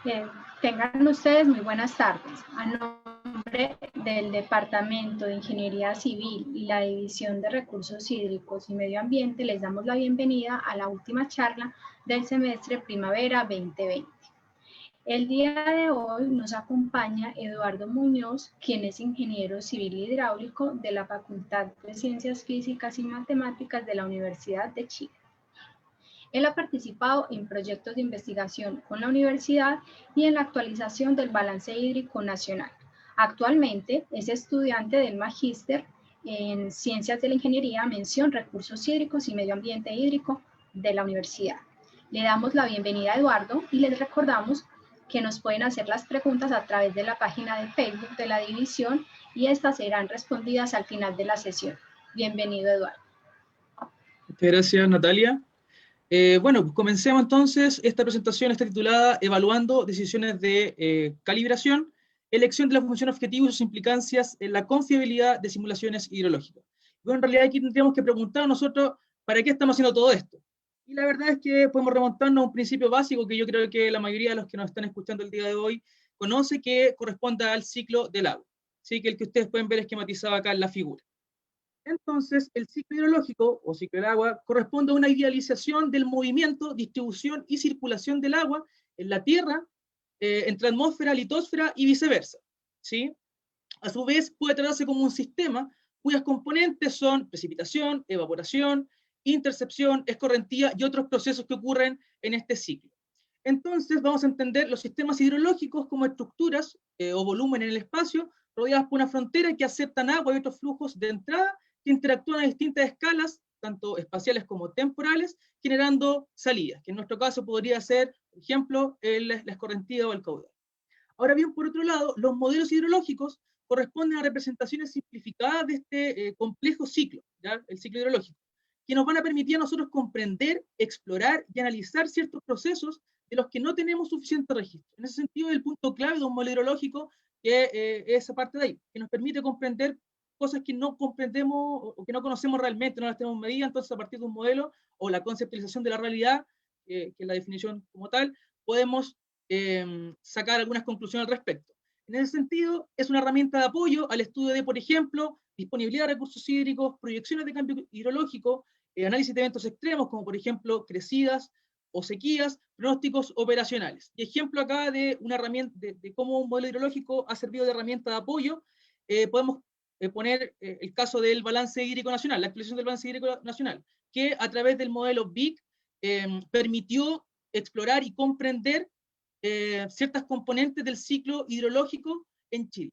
Eh, Tengan ustedes muy buenas tardes. A nombre del Departamento de Ingeniería Civil y la División de Recursos Hídricos y Medio Ambiente, les damos la bienvenida a la última charla del semestre Primavera 2020. El día de hoy nos acompaña Eduardo Muñoz, quien es ingeniero civil hidráulico de la Facultad de Ciencias Físicas y Matemáticas de la Universidad de Chile. Él ha participado en proyectos de investigación con la universidad y en la actualización del balance hídrico nacional. Actualmente es estudiante del Magíster en Ciencias de la Ingeniería, mención Recursos Hídricos y Medio Ambiente Hídrico de la universidad. Le damos la bienvenida a Eduardo y les recordamos que nos pueden hacer las preguntas a través de la página de Facebook de la división y estas serán respondidas al final de la sesión. Bienvenido, Eduardo. Muchas gracias, Natalia. Bueno, pues comencemos entonces. Esta presentación está titulada Evaluando decisiones de calibración, elección de la función objetivo y sus implicancias en la confiabilidad de simulaciones hidrológicas. Bueno, en realidad aquí tendríamos que preguntar a nosotros, ¿para qué estamos haciendo todo esto? Y la verdad es que podemos remontarnos a un principio básico que yo creo que la mayoría de los que nos están escuchando el día de hoy conoce, que corresponde al ciclo del agua. ¿Sí? Que el que ustedes pueden ver esquematizado acá en la figura. Entonces, el ciclo hidrológico o ciclo del agua corresponde a una idealización del movimiento, distribución y circulación del agua en la Tierra, entre atmósfera, litosfera y viceversa. ¿Sí? A su vez, puede tratarse como un sistema cuyas componentes son precipitación, evaporación, intercepción, escorrentía y otros procesos que ocurren en este ciclo. Entonces, vamos a entender los sistemas hidrológicos como estructuras o volumen en el espacio rodeadas por una frontera que aceptan agua y otros flujos de entrada que interactúan a distintas escalas, tanto espaciales como temporales, generando salidas, que en nuestro caso podría ser, por ejemplo, la escorrentía o el caudal. Ahora bien, por otro lado, los modelos hidrológicos corresponden a representaciones simplificadas de este complejo ciclo, ¿ya? El ciclo hidrológico, que nos van a permitir a nosotros comprender, explorar y analizar ciertos procesos de los que no tenemos suficiente registro. En ese sentido, el punto clave de un modelo hidrológico que es esa parte de ahí, que nos permite comprender cosas que no comprendemos o que no conocemos realmente, no las tenemos medidas. Entonces, a partir de un modelo o la conceptualización de la realidad, que es la definición como tal, podemos sacar algunas conclusiones al respecto. En ese sentido, es una herramienta de apoyo al estudio de, por ejemplo, disponibilidad de recursos hídricos, proyecciones de cambio hidrológico, análisis de eventos extremos, como por ejemplo crecidas o sequías, pronósticos operacionales. Y ejemplo acá de una herramienta, de cómo un modelo hidrológico ha servido de herramienta de apoyo, podemos poner el caso del balance hídrico nacional, la actualización del balance hídrico nacional, que a través del modelo BIC permitió explorar y comprender ciertas componentes del ciclo hidrológico en Chile.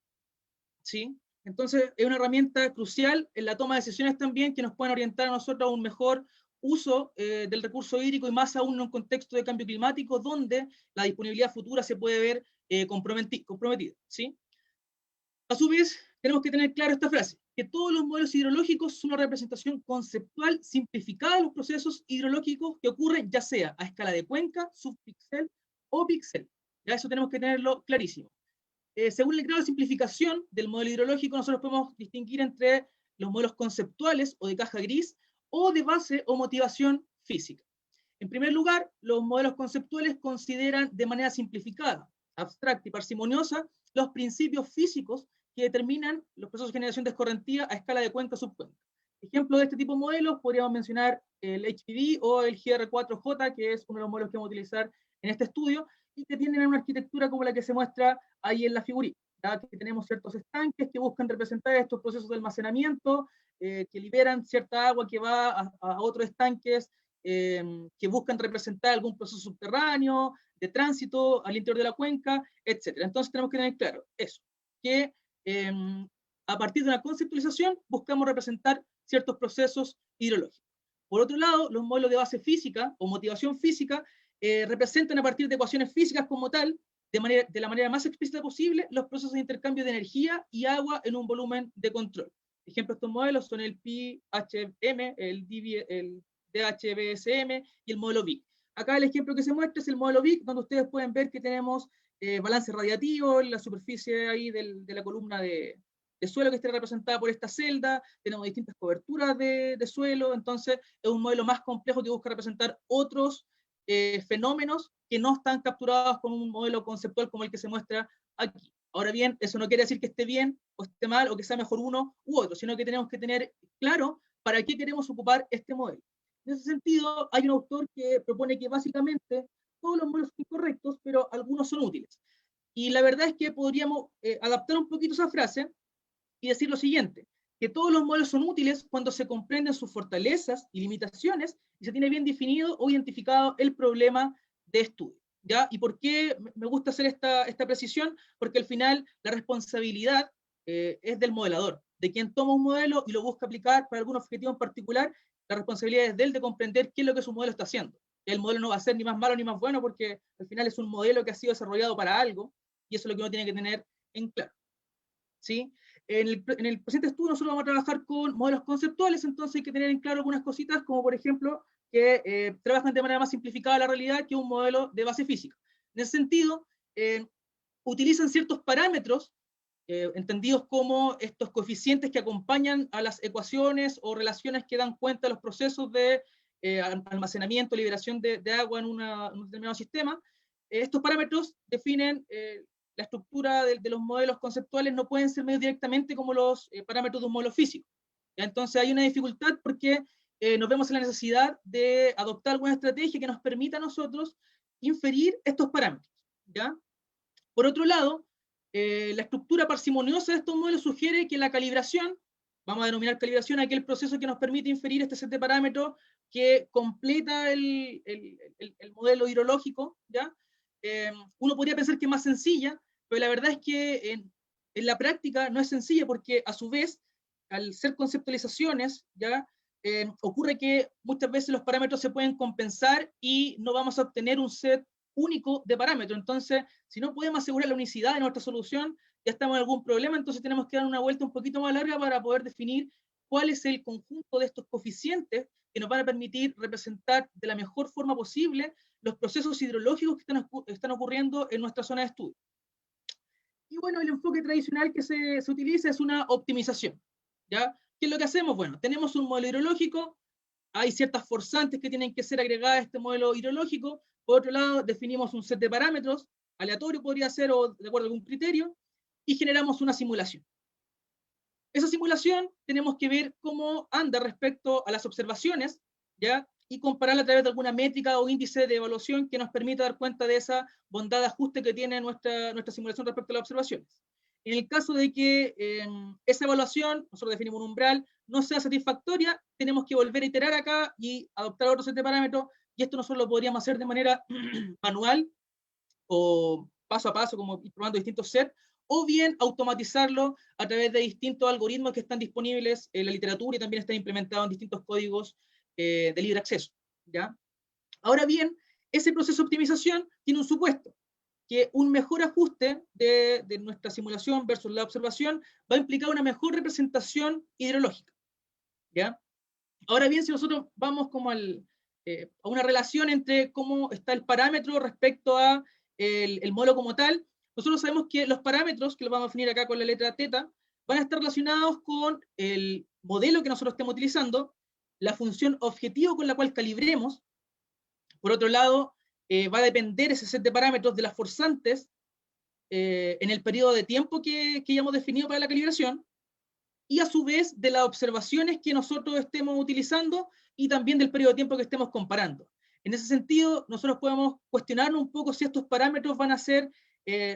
¿Sí? Entonces, es una herramienta crucial en la toma de decisiones también que nos pueden orientar a nosotros a un mejor uso del recurso hídrico y más aún en un contexto de cambio climático donde la disponibilidad futura se puede ver comprometida. ¿Sí? A su vez, tenemos que tener claro esta frase, que todos los modelos hidrológicos son una representación conceptual simplificada de los procesos hidrológicos que ocurren ya sea a escala de cuenca, subpixel o pixel. Ya eso tenemos que tenerlo clarísimo. Según el grado de simplificación del modelo hidrológico, nosotros podemos distinguir entre los modelos conceptuales o de caja gris o de base o motivación física. En primer lugar, los modelos conceptuales consideran de manera simplificada, abstracta y parsimoniosa los principios físicos que determinan los procesos de generación de escorrentía a escala de cuenca o subcuenca. Ejemplo de este tipo de modelos podríamos mencionar el HPV o el GR4J, que es uno de los modelos que vamos a utilizar en este estudio, y que tienen una arquitectura como la que se muestra ahí en la figurita, ¿ya? Que tenemos ciertos estanques que buscan representar estos procesos de almacenamiento, que liberan cierta agua que va a otros estanques, que buscan representar algún proceso subterráneo, de tránsito al interior de la cuenca, etc. Entonces tenemos que tener claro eso, que a partir de una conceptualización buscamos representar ciertos procesos hidrológicos. Por otro lado, los modelos de base física o motivación física representan a partir de ecuaciones físicas como tal, de la manera más explícita posible, los procesos de intercambio de energía y agua en un volumen de control. Ejemplo de estos modelos son el PHM, el DHBSM y el modelo BIC. Acá el ejemplo que se muestra es el modelo BIC, donde ustedes pueden ver que tenemos balance radiativo en la superficie ahí de la columna de suelo que esté representada por esta celda, tenemos distintas coberturas de suelo, entonces es un modelo más complejo que busca representar otros fenómenos que no están capturados con un modelo conceptual como el que se muestra aquí. Ahora bien, eso no quiere decir que esté bien o esté mal o que sea mejor uno u otro, sino que tenemos que tener claro para qué queremos ocupar este modelo. En ese sentido, hay un autor que propone que básicamente todos los modelos son incorrectos, pero algunos son útiles. Y la verdad es que podríamos adaptar un poquito esa frase y decir lo siguiente, que todos los modelos son útiles cuando se comprenden sus fortalezas y limitaciones y se tiene bien definido o identificado el problema de estudio. ¿Ya? ¿Y por qué me gusta hacer esta precisión? Porque al final la responsabilidad es del modelador, de quien toma un modelo y lo busca aplicar para algún objetivo en particular, la responsabilidad es de él de comprender qué es lo que su modelo está haciendo. El modelo no va a ser ni más malo ni más bueno porque al final es un modelo que ha sido desarrollado para algo y eso es lo que uno tiene que tener en claro. ¿Sí? En el presente estudio nosotros vamos a trabajar con modelos conceptuales, entonces hay que tener en claro algunas cositas, como por ejemplo, que trabajan de manera más simplificada la realidad que un modelo de base física. En ese sentido, utilizan ciertos parámetros, entendidos como estos coeficientes que acompañan a las ecuaciones o relaciones que dan cuenta de los procesos de almacenamiento, liberación de agua en un determinado sistema. Estos parámetros definen la estructura de los modelos conceptuales, no pueden ser medidos directamente como los parámetros de un modelo físico. ¿Ya? Entonces hay una dificultad porque nos vemos en la necesidad de adoptar alguna estrategia que nos permita a nosotros inferir estos parámetros. ¿Ya? Por otro lado, la estructura parsimoniosa de estos modelos sugiere que la calibración, vamos a denominar calibración a aquel proceso que nos permite inferir este set de parámetros que completa el modelo hidrológico, ¿ya? Uno podría pensar que es más sencilla, pero la verdad es que en la práctica no es sencilla porque a su vez, al ser conceptualizaciones, ¿ya? Ocurre que muchas veces los parámetros se pueden compensar y no vamos a obtener un set único de parámetros. Entonces, si no podemos asegurar la unicidad de nuestra solución, ya estamos en algún problema, entonces tenemos que dar una vuelta un poquito más larga para poder definir cuál es el conjunto de estos coeficientes que nos van a permitir representar de la mejor forma posible los procesos hidrológicos que están ocurriendo en nuestra zona de estudio. Y bueno, el enfoque tradicional que se utiliza es una optimización. ¿Ya? ¿Qué es lo que hacemos? Bueno, tenemos un modelo hidrológico, hay ciertas forzantes que tienen que ser agregadas a este modelo hidrológico. Por otro lado, definimos un set de parámetros, aleatorio podría ser o de acuerdo a algún criterio, y generamos una simulación. Esa simulación tenemos que ver cómo anda respecto a las observaciones, ¿ya? Y compararla a través de alguna métrica o índice de evaluación que nos permita dar cuenta de esa bondad de ajuste que tiene nuestra simulación respecto a las observaciones. En el caso de que esa evaluación, nosotros definimos un umbral, no sea satisfactoria, tenemos que volver a iterar acá y adoptar otro set de parámetros, y esto nosotros lo podríamos hacer de manera manual o paso a paso, como probando distintos sets, o bien automatizarlo a través de distintos algoritmos que están disponibles en la literatura y también están implementados en distintos códigos de libre acceso. ¿Ya? Ahora bien, ese proceso de optimización tiene un supuesto, que un mejor ajuste de nuestra simulación versus la observación va a implicar una mejor representación hidrológica. ¿Ya? Ahora bien, si nosotros vamos como a una relación entre cómo está el parámetro respecto a el modelo como tal, nosotros sabemos que los parámetros, que los vamos a definir acá con la letra θ, van a estar relacionados con el modelo que nosotros estemos utilizando, la función objetivo con la cual calibremos. Por otro lado, va a depender ese set de parámetros de las forzantes en el periodo de tiempo que hayamos definido para la calibración, y a su vez de las observaciones que nosotros estemos utilizando y también del periodo de tiempo que estemos comparando. En ese sentido, nosotros podemos cuestionarnos un poco si estos parámetros van a ser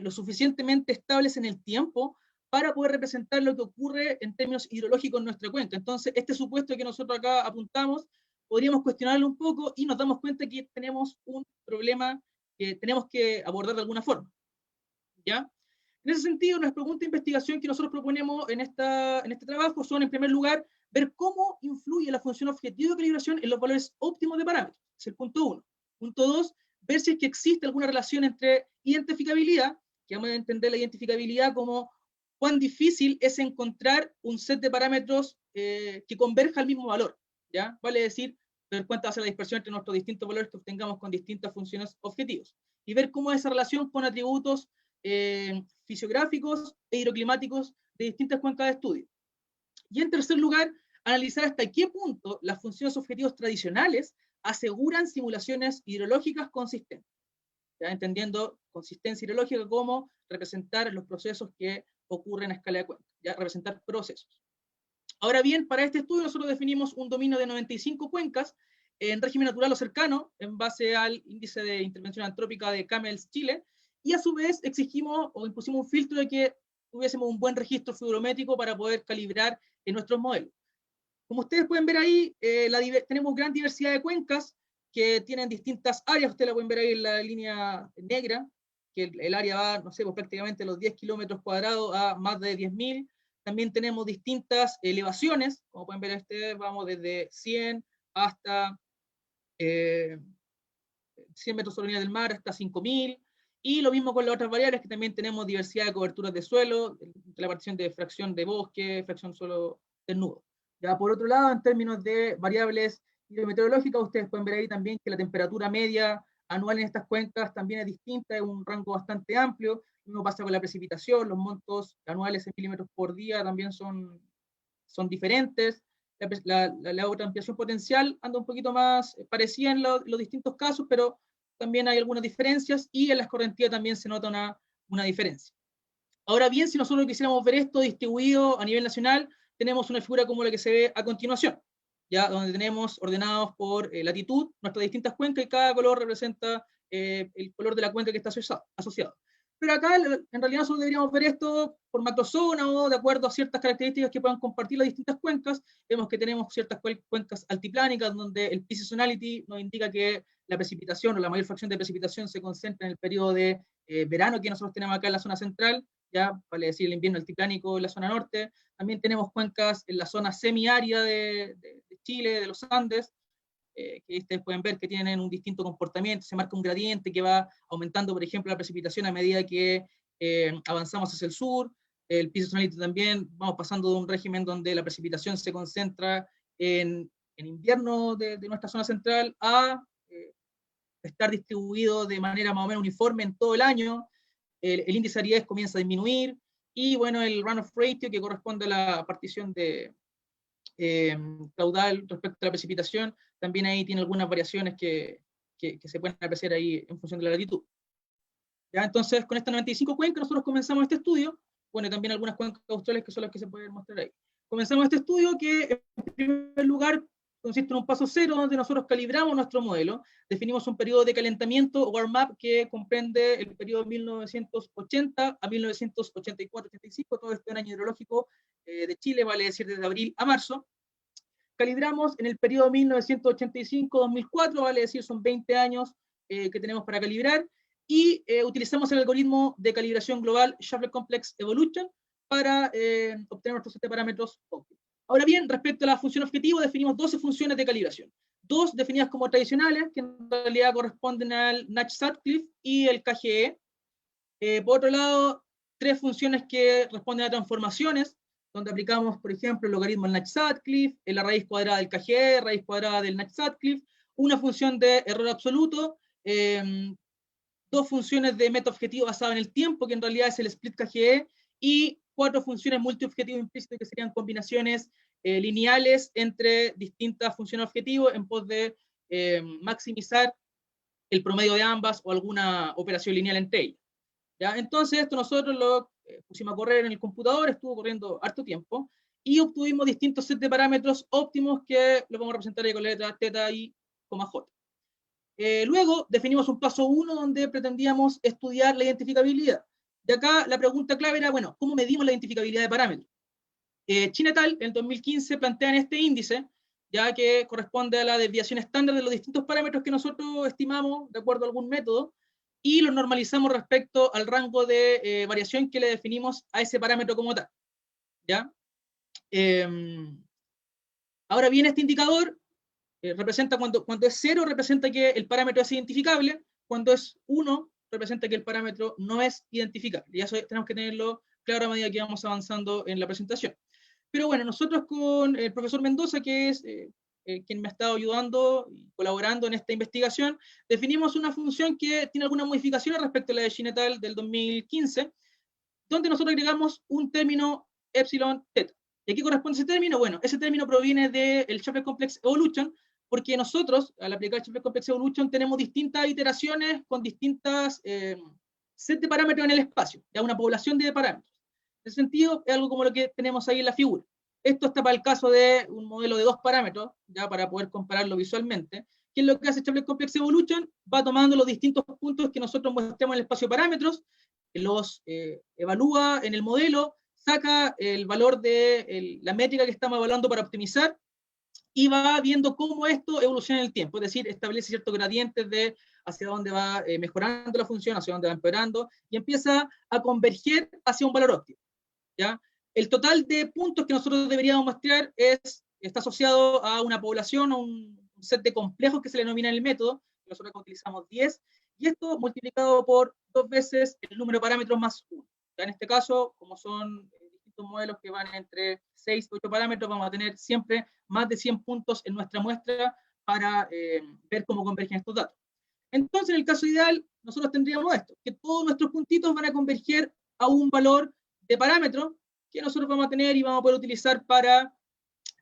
lo suficientemente estables en el tiempo para poder representar lo que ocurre en términos hidrológicos en nuestra cuenca. Entonces, este supuesto que nosotros acá apuntamos, podríamos cuestionarlo un poco y nos damos cuenta que tenemos un problema que tenemos que abordar de alguna forma. ¿Ya? En ese sentido, las preguntas de investigación que nosotros proponemos en este trabajo son, en primer lugar, ver cómo influye la función objetivo de calibración en los valores óptimos de parámetros. Es el punto 1. Punto 2, ver si es que existe alguna relación entre identificabilidad, que vamos a entender la identificabilidad como cuán difícil es encontrar un set de parámetros que converja al mismo valor. ¿Ya? Vale decir, ver cuánta va a ser la dispersión entre nuestros distintos valores que obtengamos con distintas funciones objetivos. Y ver cómo esa relación con atributos fisiográficos e hidroclimáticos de distintas cuencas de estudio. Y en tercer lugar, analizar hasta qué punto las funciones objetivos tradicionales aseguran simulaciones hidrológicas consistentes, ¿ya? Entendiendo consistencia hidrológica como representar los procesos que ocurren a escala de cuenca, ¿ya? Representar procesos. Ahora bien, para este estudio nosotros definimos un dominio de 95 cuencas en régimen natural o cercano, en base al índice de intervención antrópica de CAMELS Chile, y a su vez exigimos o impusimos un filtro de que tuviésemos un buen registro fluidométrico para poder calibrar en nuestros modelos. Como ustedes pueden ver ahí, tenemos gran diversidad de cuencas que tienen distintas áreas. Ustedes la pueden ver ahí en la línea negra, que el área va, no sé, pues prácticamente los 10 kilómetros cuadrados a más de 10.000. También tenemos distintas elevaciones, como pueden ver, vamos desde 100 hasta 100 metros sobre la línea del mar hasta 5.000. Y lo mismo con las otras variables, que también tenemos diversidad de coberturas de suelo, la partición de fracción de bosque, fracción suelo desnudo. Ya por otro lado, en términos de variables hidrometeorológicas, ustedes pueden ver ahí también que la temperatura media anual en estas cuencas también es distinta, es un rango bastante amplio. Lo mismo pasa con la precipitación, los montos anuales en milímetros por día también son diferentes. La ampliación potencial anda un poquito más parecida en los distintos casos, pero también hay algunas diferencias, y en la escorrentía también se nota una diferencia. Ahora bien, si nosotros quisiéramos ver esto distribuido a nivel nacional, tenemos una figura como la que se ve a continuación, ya donde tenemos ordenados por latitud nuestras distintas cuencas, y cada color representa el color de la cuenca que está asociado. Pero acá en realidad nosotros deberíamos ver esto por macrozona o de acuerdo a ciertas características que puedan compartir las distintas cuencas. Vemos que tenemos ciertas cuencas altiplánicas donde el P-seasonality nos indica que la precipitación o la mayor fracción de precipitación se concentra en el periodo de verano que nosotros tenemos acá en la zona central, ya vale decir el invierno altiplánico en la zona norte. También tenemos cuencas en la zona semiárida de Chile, de los Andes, que ustedes pueden ver que tienen un distinto comportamiento, se marca un gradiente que va aumentando, por ejemplo, la precipitación a medida que avanzamos hacia el sur. El P-seasonality también, vamos pasando de un régimen donde la precipitación se concentra en invierno de nuestra zona central a estar distribuido de manera más o menos uniforme en todo el año. El índice de aridez comienza a disminuir, y bueno, el runoff ratio, que corresponde a la partición de caudal respecto a la precipitación, también ahí tiene algunas variaciones que se pueden apreciar ahí en función de la latitud. ¿Ya? Entonces, con estas 95 cuencas nosotros comenzamos este estudio, bueno, y también algunas cuencas australes que son las que se pueden mostrar ahí. Comenzamos este estudio que, en primer lugar, consiste en un paso cero donde nosotros calibramos nuestro modelo, definimos un periodo de calentamiento, warm-up, que comprende el periodo 1980 a 1984-85, todo este año hidrológico de Chile, vale decir desde abril a marzo. Calibramos en el periodo 1985-2004, vale decir son 20 años que tenemos para calibrar, y utilizamos el algoritmo de calibración global Shuffler Complex Evolution para obtener nuestros 7 parámetros óptimos. Ahora bien, respecto a la función objetivo, definimos 12 funciones de calibración. 2 definidas como tradicionales, que en realidad corresponden al Nash-Sutcliffe y el KGE. Por otro lado, 3 funciones que responden a transformaciones, donde aplicamos, por ejemplo, el logaritmo del Nash-Sutcliffe, la raíz cuadrada del KGE, raíz cuadrada del Nash-Sutcliffe, una función de error absoluto, 2 funciones de meta objetivo basada en el tiempo, que en realidad es el split KGE, y 4 funciones multiobjetivo implícito, que serían combinaciones lineales entre distintas funciones objetivo en pos de maximizar el promedio de ambas o alguna operación lineal entre ellas. ¿Ya? Entonces, esto nosotros lo pusimos a correr en el computador, estuvo corriendo harto tiempo, y obtuvimos distintos sets de parámetros óptimos que lo vamos a representar ahí con letras θ, I, J. Luego definimos un paso 1 donde pretendíamos estudiar la identificabilidad. De acá la pregunta clave era, bueno, ¿cómo medimos la identificabilidad de parámetros? China et al. En 2015 plantean este índice, ya que corresponde a la desviación estándar de los distintos parámetros que nosotros estimamos de acuerdo a algún método, y los normalizamos respecto al rango de variación que le definimos a ese parámetro como tal. ¿Ya? Ahora bien, este indicador representa cuando es 0, representa que el parámetro es identificable, cuando es 1, representa que el parámetro no es identificable. Y eso tenemos que tenerlo claro a medida que vamos avanzando en la presentación. Pero bueno, nosotros con el profesor Mendoza, que es quien me ha estado ayudando y colaborando en esta investigación, definimos una función que tiene algunas modificaciones respecto a la de China et al. Del 2015, donde nosotros agregamos un término epsilon θ. ¿Y a qué corresponde ese término? Bueno, ese término proviene del Shuffler Complex Evolution, porque nosotros, al aplicar Chiplet Complex Evolution, tenemos distintas iteraciones con distintas set de parámetros en el espacio, ya una población de parámetros. En ese sentido, es algo como lo que tenemos ahí en la figura. Esto está para el caso de un modelo de 2 parámetros, ya para poder compararlo visualmente, que es lo que hace Chiplet Complex Evolution, va tomando los distintos puntos que nosotros mostramos en el espacio de parámetros, los evalúa en el modelo, saca el valor de la métrica que estamos evaluando para optimizar, y va viendo cómo esto evoluciona en el tiempo, es decir, establece ciertos gradientes de hacia dónde va mejorando la función, hacia dónde va empeorando, y empieza a converger hacia un valor óptimo, ¿ya? El total de puntos que nosotros deberíamos mostrar está asociado a una población, a un set de complejos que se le denomina en el método, nosotros utilizamos 10, y esto multiplicado por 2 veces el número de parámetros más 1. Ya en este caso, como son distintos modelos que van entre 6 y 8 parámetros, vamos a tener siempre más de 100 puntos en nuestra muestra para ver cómo convergen estos datos. Entonces, en el caso ideal, nosotros tendríamos esto, que todos nuestros puntitos van a converger a un valor de parámetro que nosotros vamos a tener y vamos a poder utilizar para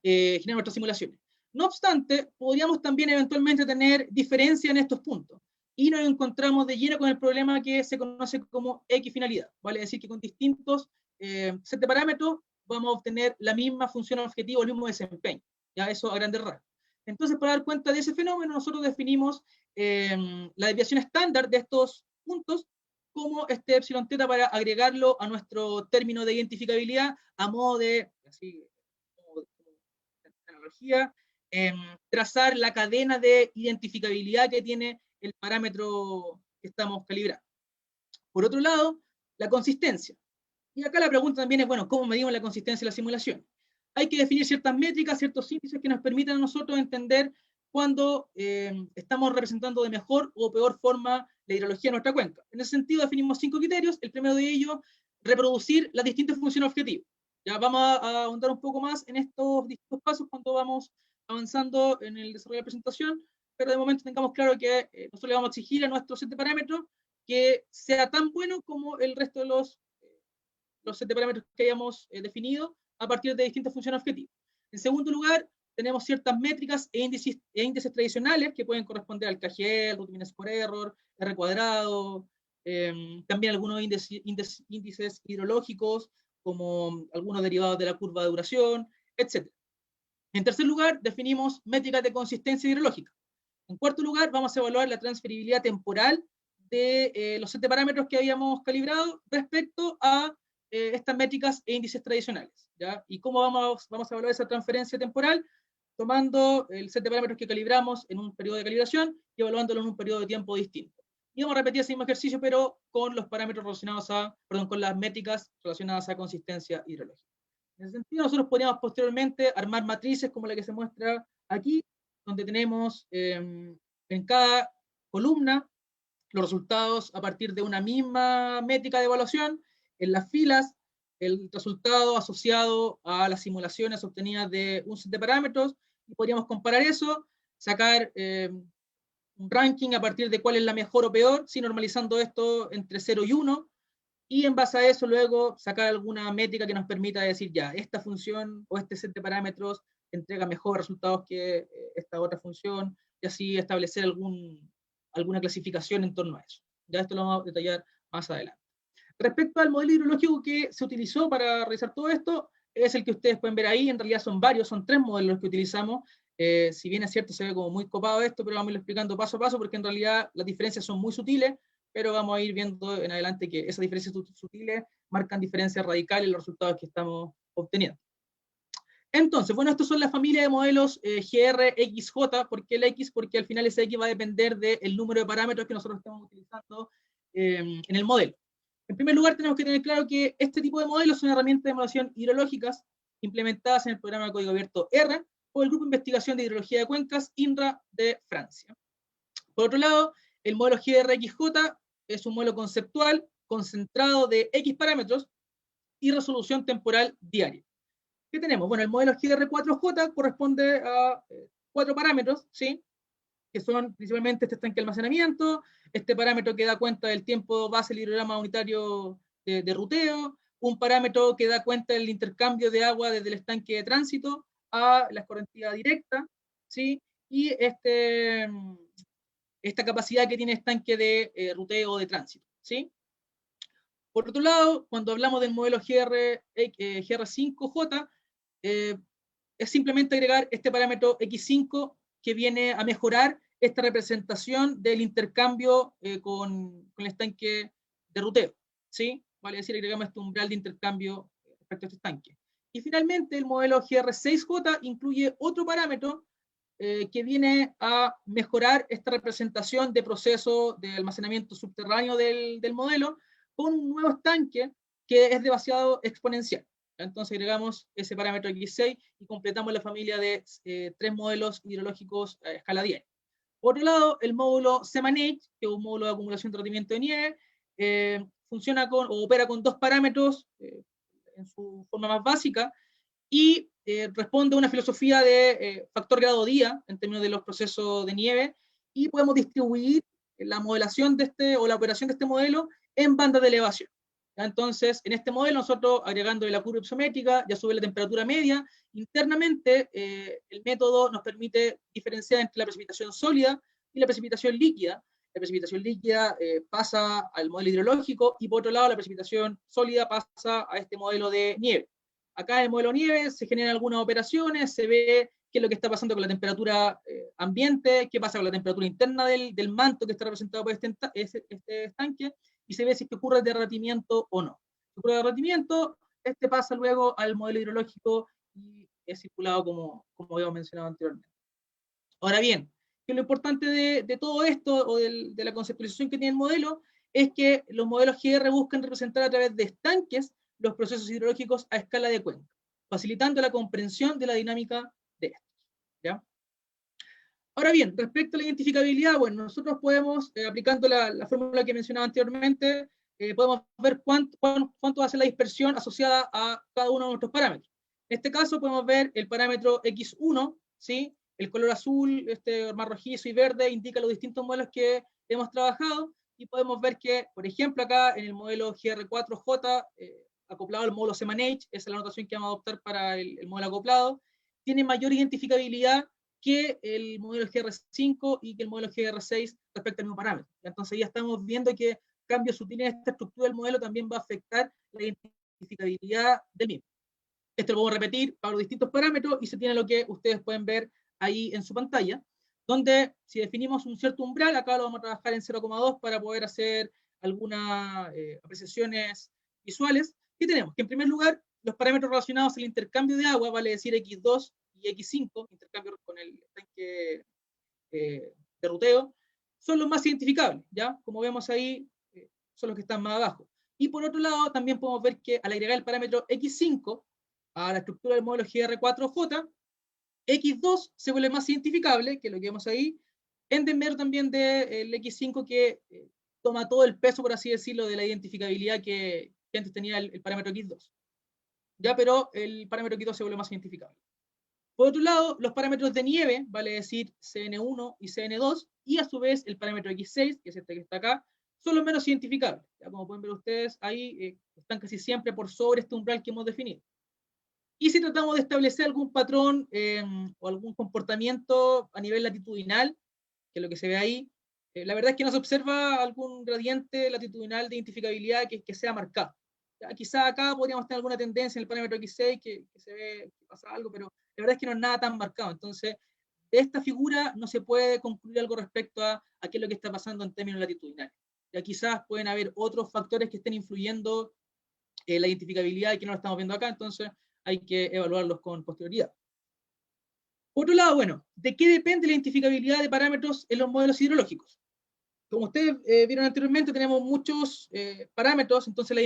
generar nuestras simulaciones. No obstante, podríamos también eventualmente tener diferencia en estos puntos y nos encontramos de lleno con el problema que se conoce como equifinalidad, vale decir que con distintos set de parámetros vamos a obtener la misma función objetivo, el mismo desempeño, ya eso a grandes rasgos. Entonces, para dar cuenta de ese fenómeno, nosotros definimos la desviación estándar de estos puntos como este epsilon teta para agregarlo a nuestro término de identificabilidad a modo de, así, como analogía, trazar la cadena de identificabilidad que tiene el parámetro que estamos calibrando. Por otro lado, la consistencia. Y acá la pregunta también es, bueno, ¿cómo medimos la consistencia de la simulación? Hay que definir ciertas métricas, ciertos índices que nos permitan a nosotros entender cuando estamos representando de mejor o peor forma la hidrología de nuestra cuenca. En ese sentido definimos 5 criterios. El primero de ellos, reproducir las distintas funciones objetivas. Ya vamos a ahondar un poco más en estos distintos pasos cuando vamos avanzando en el desarrollo de la presentación, pero de momento tengamos claro que nosotros le vamos a exigir a nuestro set de parámetros que sea tan bueno como el resto de los set de parámetros que hayamos definido a partir de distintas funciones objetivas. En segundo lugar, tenemos ciertas métricas e índices tradicionales que pueden corresponder al KGL, root mean square error, R cuadrado, también algunos índices hidrológicos, como algunos derivados de la curva de duración, etc. En tercer lugar, definimos métricas de consistencia hidrológica. En cuarto lugar, vamos a evaluar la transferibilidad temporal de los set de parámetros que habíamos calibrado respecto a estas métricas e índices tradicionales, ¿ya? ¿Y cómo vamos a evaluar esa transferencia temporal? Tomando el set de parámetros que calibramos en un periodo de calibración y evaluándolo en un periodo de tiempo distinto. Y vamos a repetir ese mismo ejercicio, pero con los parámetros relacionados con las métricas relacionadas a consistencia hidrológica. En ese sentido, nosotros podríamos posteriormente armar matrices como la que se muestra aquí, donde tenemos en cada columna los resultados a partir de una misma métrica de evaluación, en las filas el resultado asociado a las simulaciones obtenidas de un set de parámetros, y podríamos comparar eso, sacar un ranking a partir de cuál es la mejor o peor, si normalizando esto entre 0 y 1, y en base a eso luego sacar alguna métrica que nos permita decir ya, esta función o este set de parámetros entrega mejores resultados que esta otra función, y así establecer alguna clasificación en torno a eso. Ya esto lo vamos a detallar más adelante. Respecto al modelo hidrológico que se utilizó para realizar todo esto, es el que ustedes pueden ver ahí. En realidad son varios, son 3 modelos que utilizamos. Si bien es cierto, se ve como muy copado esto, pero vamos a ir explicando paso a paso, porque en realidad las diferencias son muy sutiles, pero vamos a ir viendo en adelante que esas diferencias sutiles marcan diferencias radicales en los resultados que estamos obteniendo. Entonces, bueno, estos son la familia de modelos GRXJ. ¿Por qué el X? Porque al final ese X va a depender del número de parámetros que nosotros estamos utilizando en el modelo. En primer lugar, tenemos que tener claro que este tipo de modelos son herramientas de evaluación hidrológicas implementadas en el programa de código abierto R o el Grupo de Investigación de Hidrología de Cuencas, INRA, de Francia. Por otro lado, el modelo GRXJ es un modelo conceptual concentrado de X parámetros y resolución temporal diaria. ¿Qué tenemos? Bueno, el modelo GR4J corresponde a 4 parámetros, ¿sí? Que son principalmente este estanque de almacenamiento, este parámetro que da cuenta del tiempo base del hidrograma unitario de ruteo, un parámetro que da cuenta del intercambio de agua desde el estanque de tránsito a la escorrentía directa, ¿sí? y esta capacidad que tiene este tanque de ruteo de tránsito, ¿sí? Por otro lado, cuando hablamos del modelo GR5J, es simplemente agregar este parámetro X5 que viene a mejorar esta representación del intercambio con el estanque de ruteo, ¿sí? Vale decir, agregamos este umbral de intercambio respecto a este estanque. Y finalmente, el modelo GR6J incluye otro parámetro que viene a mejorar esta representación de proceso de almacenamiento subterráneo del modelo con un nuevo estanque que es de vaciado exponencial. Entonces agregamos ese parámetro X6 y completamos la familia de 3 modelos hidrológicos a escala 10. Por otro lado, el módulo Semanage, que es un módulo de acumulación de tratamiento de nieve, funciona o opera con 2 parámetros en su forma más básica, y responde a una filosofía de factor grado día en términos de los procesos de nieve, y podemos distribuir la modelación de o la operación de este modelo en bandas de elevación. Entonces, en este modelo, nosotros agregando la curva isométrica y a su vez la temperatura media, internamente el método nos permite diferenciar entre la precipitación sólida y la precipitación líquida. La precipitación líquida pasa al modelo hidrológico, y por otro lado la precipitación sólida pasa a este modelo de nieve. Acá en el modelo nieve se generan algunas operaciones, se ve qué es lo que está pasando con la temperatura ambiente, qué pasa con la temperatura interna del manto que está representado por este estanque, y se ve si es que ocurre derretimiento o no. Si ocurre derretimiento, este pasa luego al modelo hidrológico y es circulado como habíamos mencionado anteriormente. Ahora bien, que lo importante de todo esto, o de la conceptualización que tiene el modelo, es que los modelos GR buscan representar a través de estanques los procesos hidrológicos a escala de cuenca, facilitando la comprensión de la dinámica de estos, ¿ya? Ahora bien, respecto a la identificabilidad, bueno, nosotros podemos, aplicando la fórmula que mencionaba anteriormente, podemos ver cuánto va a ser la dispersión asociada a cada uno de nuestros parámetros. En este caso podemos ver el parámetro X1, ¿sí? El color azul, más rojizo y verde indica los distintos modelos que hemos trabajado, y podemos ver que, por ejemplo, acá en el modelo GR4J, acoplado al módulo Semanage, esa es la notación que vamos a adoptar para el modelo acoplado, tiene mayor identificabilidad que el modelo GR5 y que el modelo GR6 respecto al mismo parámetro. Entonces ya estamos viendo que cambios sutiles en esta estructura del modelo también va a afectar la identificabilidad del mismo. Esto lo vamos a repetir para los distintos parámetros y se tiene lo que ustedes pueden ver ahí en su pantalla, donde si definimos un cierto umbral, acá lo vamos a trabajar en 0,2 para poder hacer algunas apreciaciones visuales. ¿Qué tenemos? Que en primer lugar, los parámetros relacionados al intercambio de agua, vale decir X2 y X5, intercambio con el tanque de ruteo, son los más identificables, ¿ya? Como vemos ahí, son los que están más abajo. Y por otro lado, también podemos ver que al agregar el parámetro X5 a la estructura del modelo GR4J, X2 se vuelve más identificable, que lo que vemos ahí, en desmedro también del X5, que toma todo el peso, por así decirlo, de la identificabilidad que antes tenía el parámetro X2. ¿Ya? Pero el parámetro X2 se vuelve más identificable. Por otro lado, los parámetros de nieve, vale decir CN1 y CN2, y a su vez el parámetro X6, que es este que está acá, son los menos identificables. Ya, como pueden ver ustedes, ahí están casi siempre por sobre este umbral que hemos definido. Y si tratamos de establecer algún patrón o algún comportamiento a nivel latitudinal, que es lo que se ve ahí, la verdad es que no se observa algún gradiente latitudinal de identificabilidad que sea marcado. Quizá acá podríamos tener alguna tendencia en el parámetro X6 que se ve que pasa algo, pero la verdad es que no es nada tan marcado. Entonces, de esta figura no se puede concluir algo respecto a qué es lo que está pasando en términos latitudinales. Ya quizás pueden haber otros factores que estén influyendo la identificabilidad y que no lo estamos viendo acá, entonces hay que evaluarlos con posterioridad. Por otro lado, bueno, ¿de qué depende la identificabilidad de parámetros en los modelos hidrológicos? Como ustedes vieron anteriormente, tenemos muchos parámetros, entonces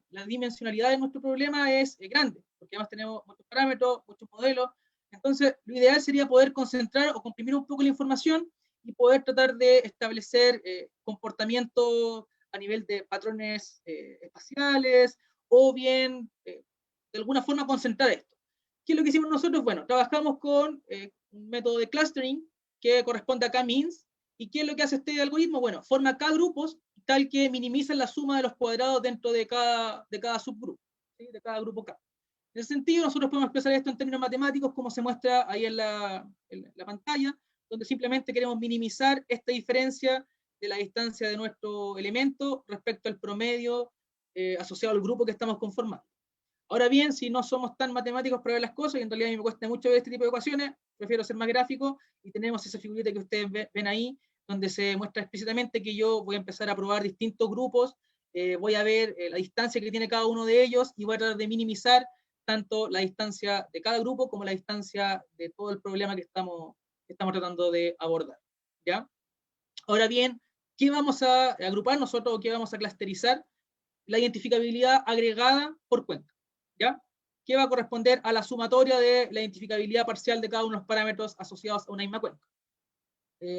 la dimensionalidad de nuestro problema es grande, porque además tenemos muchos parámetros, muchos modelos. Entonces, lo ideal sería poder concentrar o comprimir un poco la información y poder tratar de establecer comportamientos a nivel de patrones espaciales, o bien de alguna forma concentrar esto. ¿Qué es lo que hicimos nosotros? Bueno, trabajamos con un método de clustering que corresponde a K-means. ¿Y qué es lo que hace este algoritmo? Bueno, forma K grupos tal que minimizan la suma de los cuadrados dentro de cada subgrupo, ¿sí? De cada grupo K. En ese sentido, nosotros podemos expresar esto en términos matemáticos, como se muestra ahí en la pantalla, donde simplemente queremos minimizar esta diferencia de la distancia de nuestro elemento respecto al promedio asociado al grupo que estamos conformando. Ahora bien, si no somos tan matemáticos para ver las cosas, y en realidad a mí me cuesta mucho ver este tipo de ecuaciones, prefiero ser más gráfico, y tenemos esa figurita que ustedes ven ahí, donde se muestra explícitamente que yo voy a empezar a probar distintos grupos, voy a ver la distancia que tiene cada uno de ellos, y voy a tratar de minimizar tanto la distancia de cada grupo como la distancia de todo el problema que estamos tratando de abordar, ¿ya? Ahora bien, ¿qué vamos a agrupar nosotros o qué vamos a clusterizar? La identificabilidad agregada por cuenca, ¿ya? Que va a corresponder a la sumatoria de la identificabilidad parcial de cada uno de los parámetros asociados a una misma cuenca.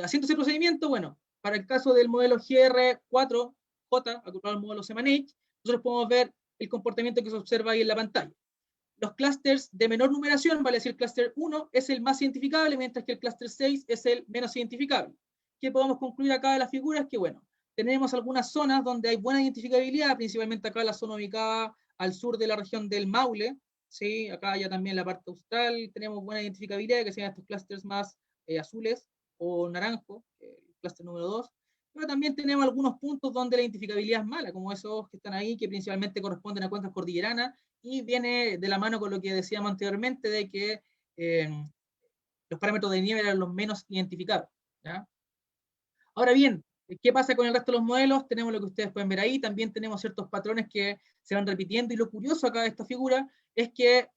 Haciendo ese procedimiento, bueno, para el caso del modelo GR4J, agrupado al modelo Semanage, nosotros podemos ver el comportamiento que se observa ahí en la pantalla. Los clústeres de menor numeración, vale decir, el clúster 1 es el más identificable, mientras que el clúster 6 es el menos identificable. ¿Qué podemos concluir acá de la figura? Es que, bueno, tenemos algunas zonas donde hay buena identificabilidad, principalmente acá la zona ubicada al sur de la región del Maule, ¿sí? Acá ya también la parte austral tenemos buena identificabilidad, que sean estos clústeres más azules o naranjo, el clúster número 2, pero también tenemos algunos puntos donde la identificabilidad es mala, como esos que están ahí, que principalmente corresponden a cuencas cordilleranas, y viene de la mano con lo que decíamos anteriormente, de que los parámetros de nieve eran los menos identificados, ¿ya? Ahora bien, ¿qué pasa con el resto de los modelos? Tenemos lo que ustedes pueden ver ahí, también tenemos ciertos patrones que se van repitiendo, y lo curioso acá de esta figura es que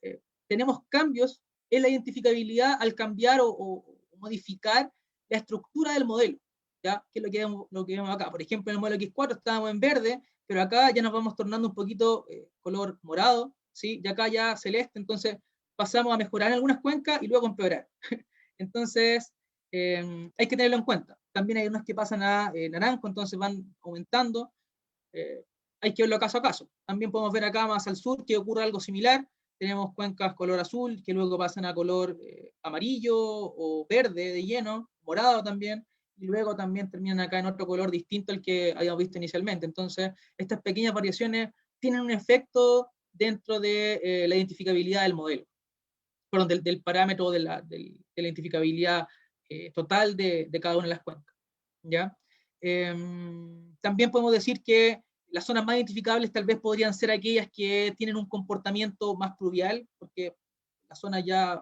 tenemos cambios en la identificabilidad al cambiar o modificar la estructura del modelo, ¿ya? Que es lo que vemos acá. Por ejemplo, en el modelo X4 estábamos en verde, pero acá ya nos vamos tornando un poquito color morado, ¿sí? Y acá ya celeste, entonces pasamos a mejorar en algunas cuencas y luego empeorar. Entonces, hay que tenerlo en cuenta. También hay unas que pasan a naranjo, entonces van aumentando. Hay que verlo caso a caso. También podemos ver acá más al sur que ocurre algo similar. Tenemos cuencas color azul que luego pasan a color amarillo o verde de lleno, morado también, y luego también terminan acá en otro color distinto al que habíamos visto inicialmente. Entonces, estas pequeñas variaciones tienen un efecto dentro de la identificabilidad del modelo, perdón, del parámetro de la identificabilidad total de cada una de las cuencas, ¿ya? También podemos decir que las zonas más identificables tal vez podrían ser aquellas que tienen un comportamiento más pluvial, porque las zonas ya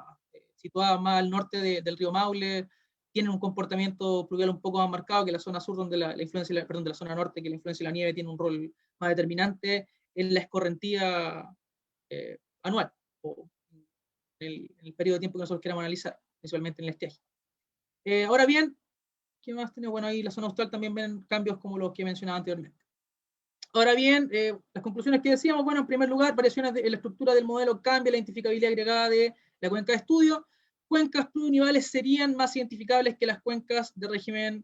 situadas más al norte del río Maule tienen un comportamiento pluvial un poco más marcado que la zona sur, donde la influencia, perdón, de la zona norte, que la influencia de la nieve tiene un rol más determinante en la escorrentía anual, o en el periodo de tiempo que nosotros queramos analizar, principalmente en el estiaje. Ahora bien, ¿qué más tenemos? Bueno, ahí la zona austral también ven cambios como los que mencionaba anteriormente. Ahora bien, las conclusiones que decíamos, bueno, en primer lugar, variaciones en la estructura del modelo cambia la identificabilidad agregada de la cuenca de estudio. Cuencas plunivales serían más identificables que las cuencas de régimen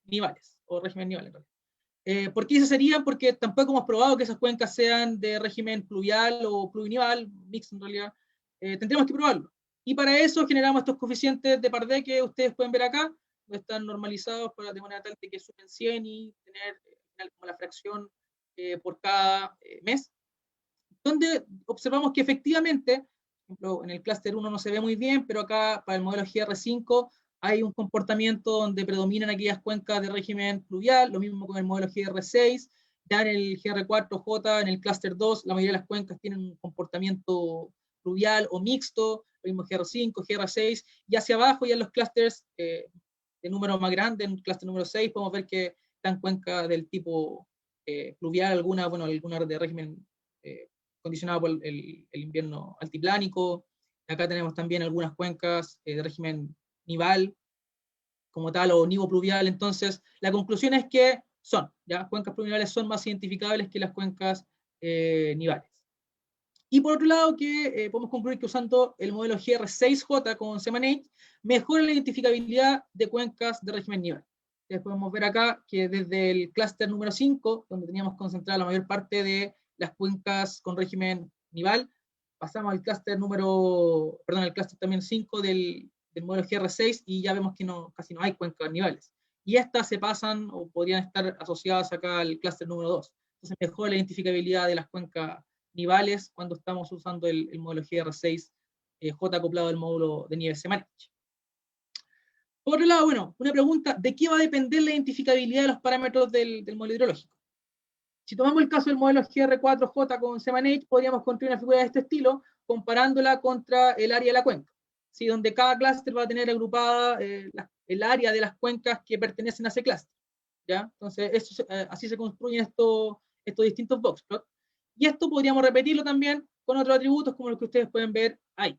nivales, o régimen nival en realidad. ¿Por qué esas serían? Porque tampoco hemos probado que esas cuencas sean de régimen pluvial o pluvinival, mixto en realidad. Tendríamos que probarlo. Y para eso generamos estos coeficientes de Pardet que ustedes pueden ver acá, están normalizados de manera tal de que sumen 100 y tener como la fracción por cada mes, donde observamos que efectivamente, por ejemplo, en el clúster 1 no se ve muy bien, pero acá para el modelo GR5 hay un comportamiento donde predominan aquellas cuencas de régimen pluvial, lo mismo con el modelo GR6, ya en el GR4J, en el clúster 2, la mayoría de las cuencas tienen un comportamiento pluvial o mixto, lo mismo GR5, GR6, y hacia abajo ya en los clústeres de número más grande, en el clúster número 6, podemos ver que están cuencas del tipo pluvial, alguna de régimen condicionado por el invierno altiplánico. Acá tenemos también algunas cuencas de régimen nival, como tal, o nivo pluvial. Entonces, la conclusión es que ya cuencas pluviales son más identificables que las cuencas nivales. Y por otro lado, que podemos concluir que usando el modelo GR6J con Semanage, mejora la identificabilidad de cuencas de régimen nival. Entonces podemos ver acá que desde el clúster número 5, donde teníamos concentrada la mayor parte de las cuencas con régimen nival, pasamos al clúster número, perdón, al clúster también 5 del modelo GR6 y ya vemos que casi no hay cuencas nivales. Y estas se pasan o podrían estar asociadas acá al clúster número 2. Entonces mejora la identificabilidad de las cuencas nivales cuando estamos usando el modelo GR6 J acoplado al módulo de nieve Semanage. Por otro lado, bueno, una pregunta, ¿de qué va a depender la identificabilidad de los parámetros del modelo hidrológico? Si tomamos el caso del modelo GR4J con SEMANH, podríamos construir una figura de este estilo, comparándola contra el área de la cuenca, ¿sí? Donde cada clúster va a tener agrupada el área de las cuencas que pertenecen a ese clúster, ¿ya? Entonces, así se construyen estos distintos box plots. Y esto podríamos repetirlo también con otros atributos como los que ustedes pueden ver ahí,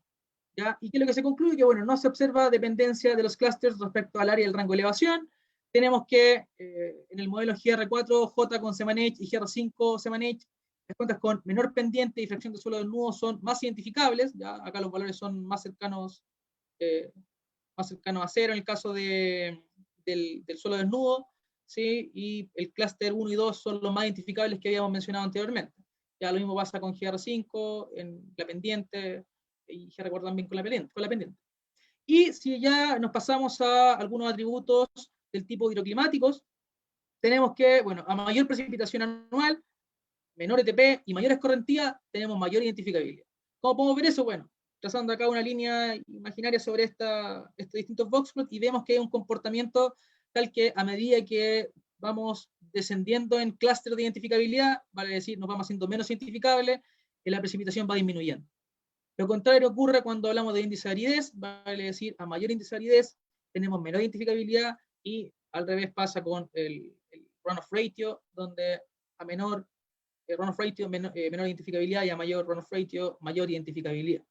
¿ya? ¿Y qué es lo que se concluye? Que, bueno, no se observa dependencia de los clústeres respecto al área del rango de elevación. Tenemos que en el modelo GR4J con SEMANH y GR5 SEMANH, las cuentas con menor pendiente y fracción de suelo del nudo son más identificables, ya acá los valores son más cercanos a cero en el caso del suelo del nudo, ¿sí? Y el clúster 1 y 2 son los más identificables que habíamos mencionado anteriormente. Ya lo mismo pasa con GR5 en la pendiente y GR4 también con la pendiente. Y si ya nos pasamos a algunos atributos del tipo hidroclimáticos, tenemos que, bueno, a mayor precipitación anual, menor ETP y mayor escorrentía, tenemos mayor identificabilidad. ¿Cómo podemos ver eso? Bueno, trazando acá una línea imaginaria sobre estos distintos boxplots y vemos que hay un comportamiento tal que a medida que vamos descendiendo en clúster de identificabilidad, vale decir, nos vamos haciendo menos identificables, la precipitación va disminuyendo. Lo contrario ocurre cuando hablamos de índice de aridez, vale decir, a mayor índice de aridez tenemos menor identificabilidad y al revés pasa con el runoff ratio, donde a menor runoff ratio menor identificabilidad y a mayor runoff ratio mayor identificabilidad.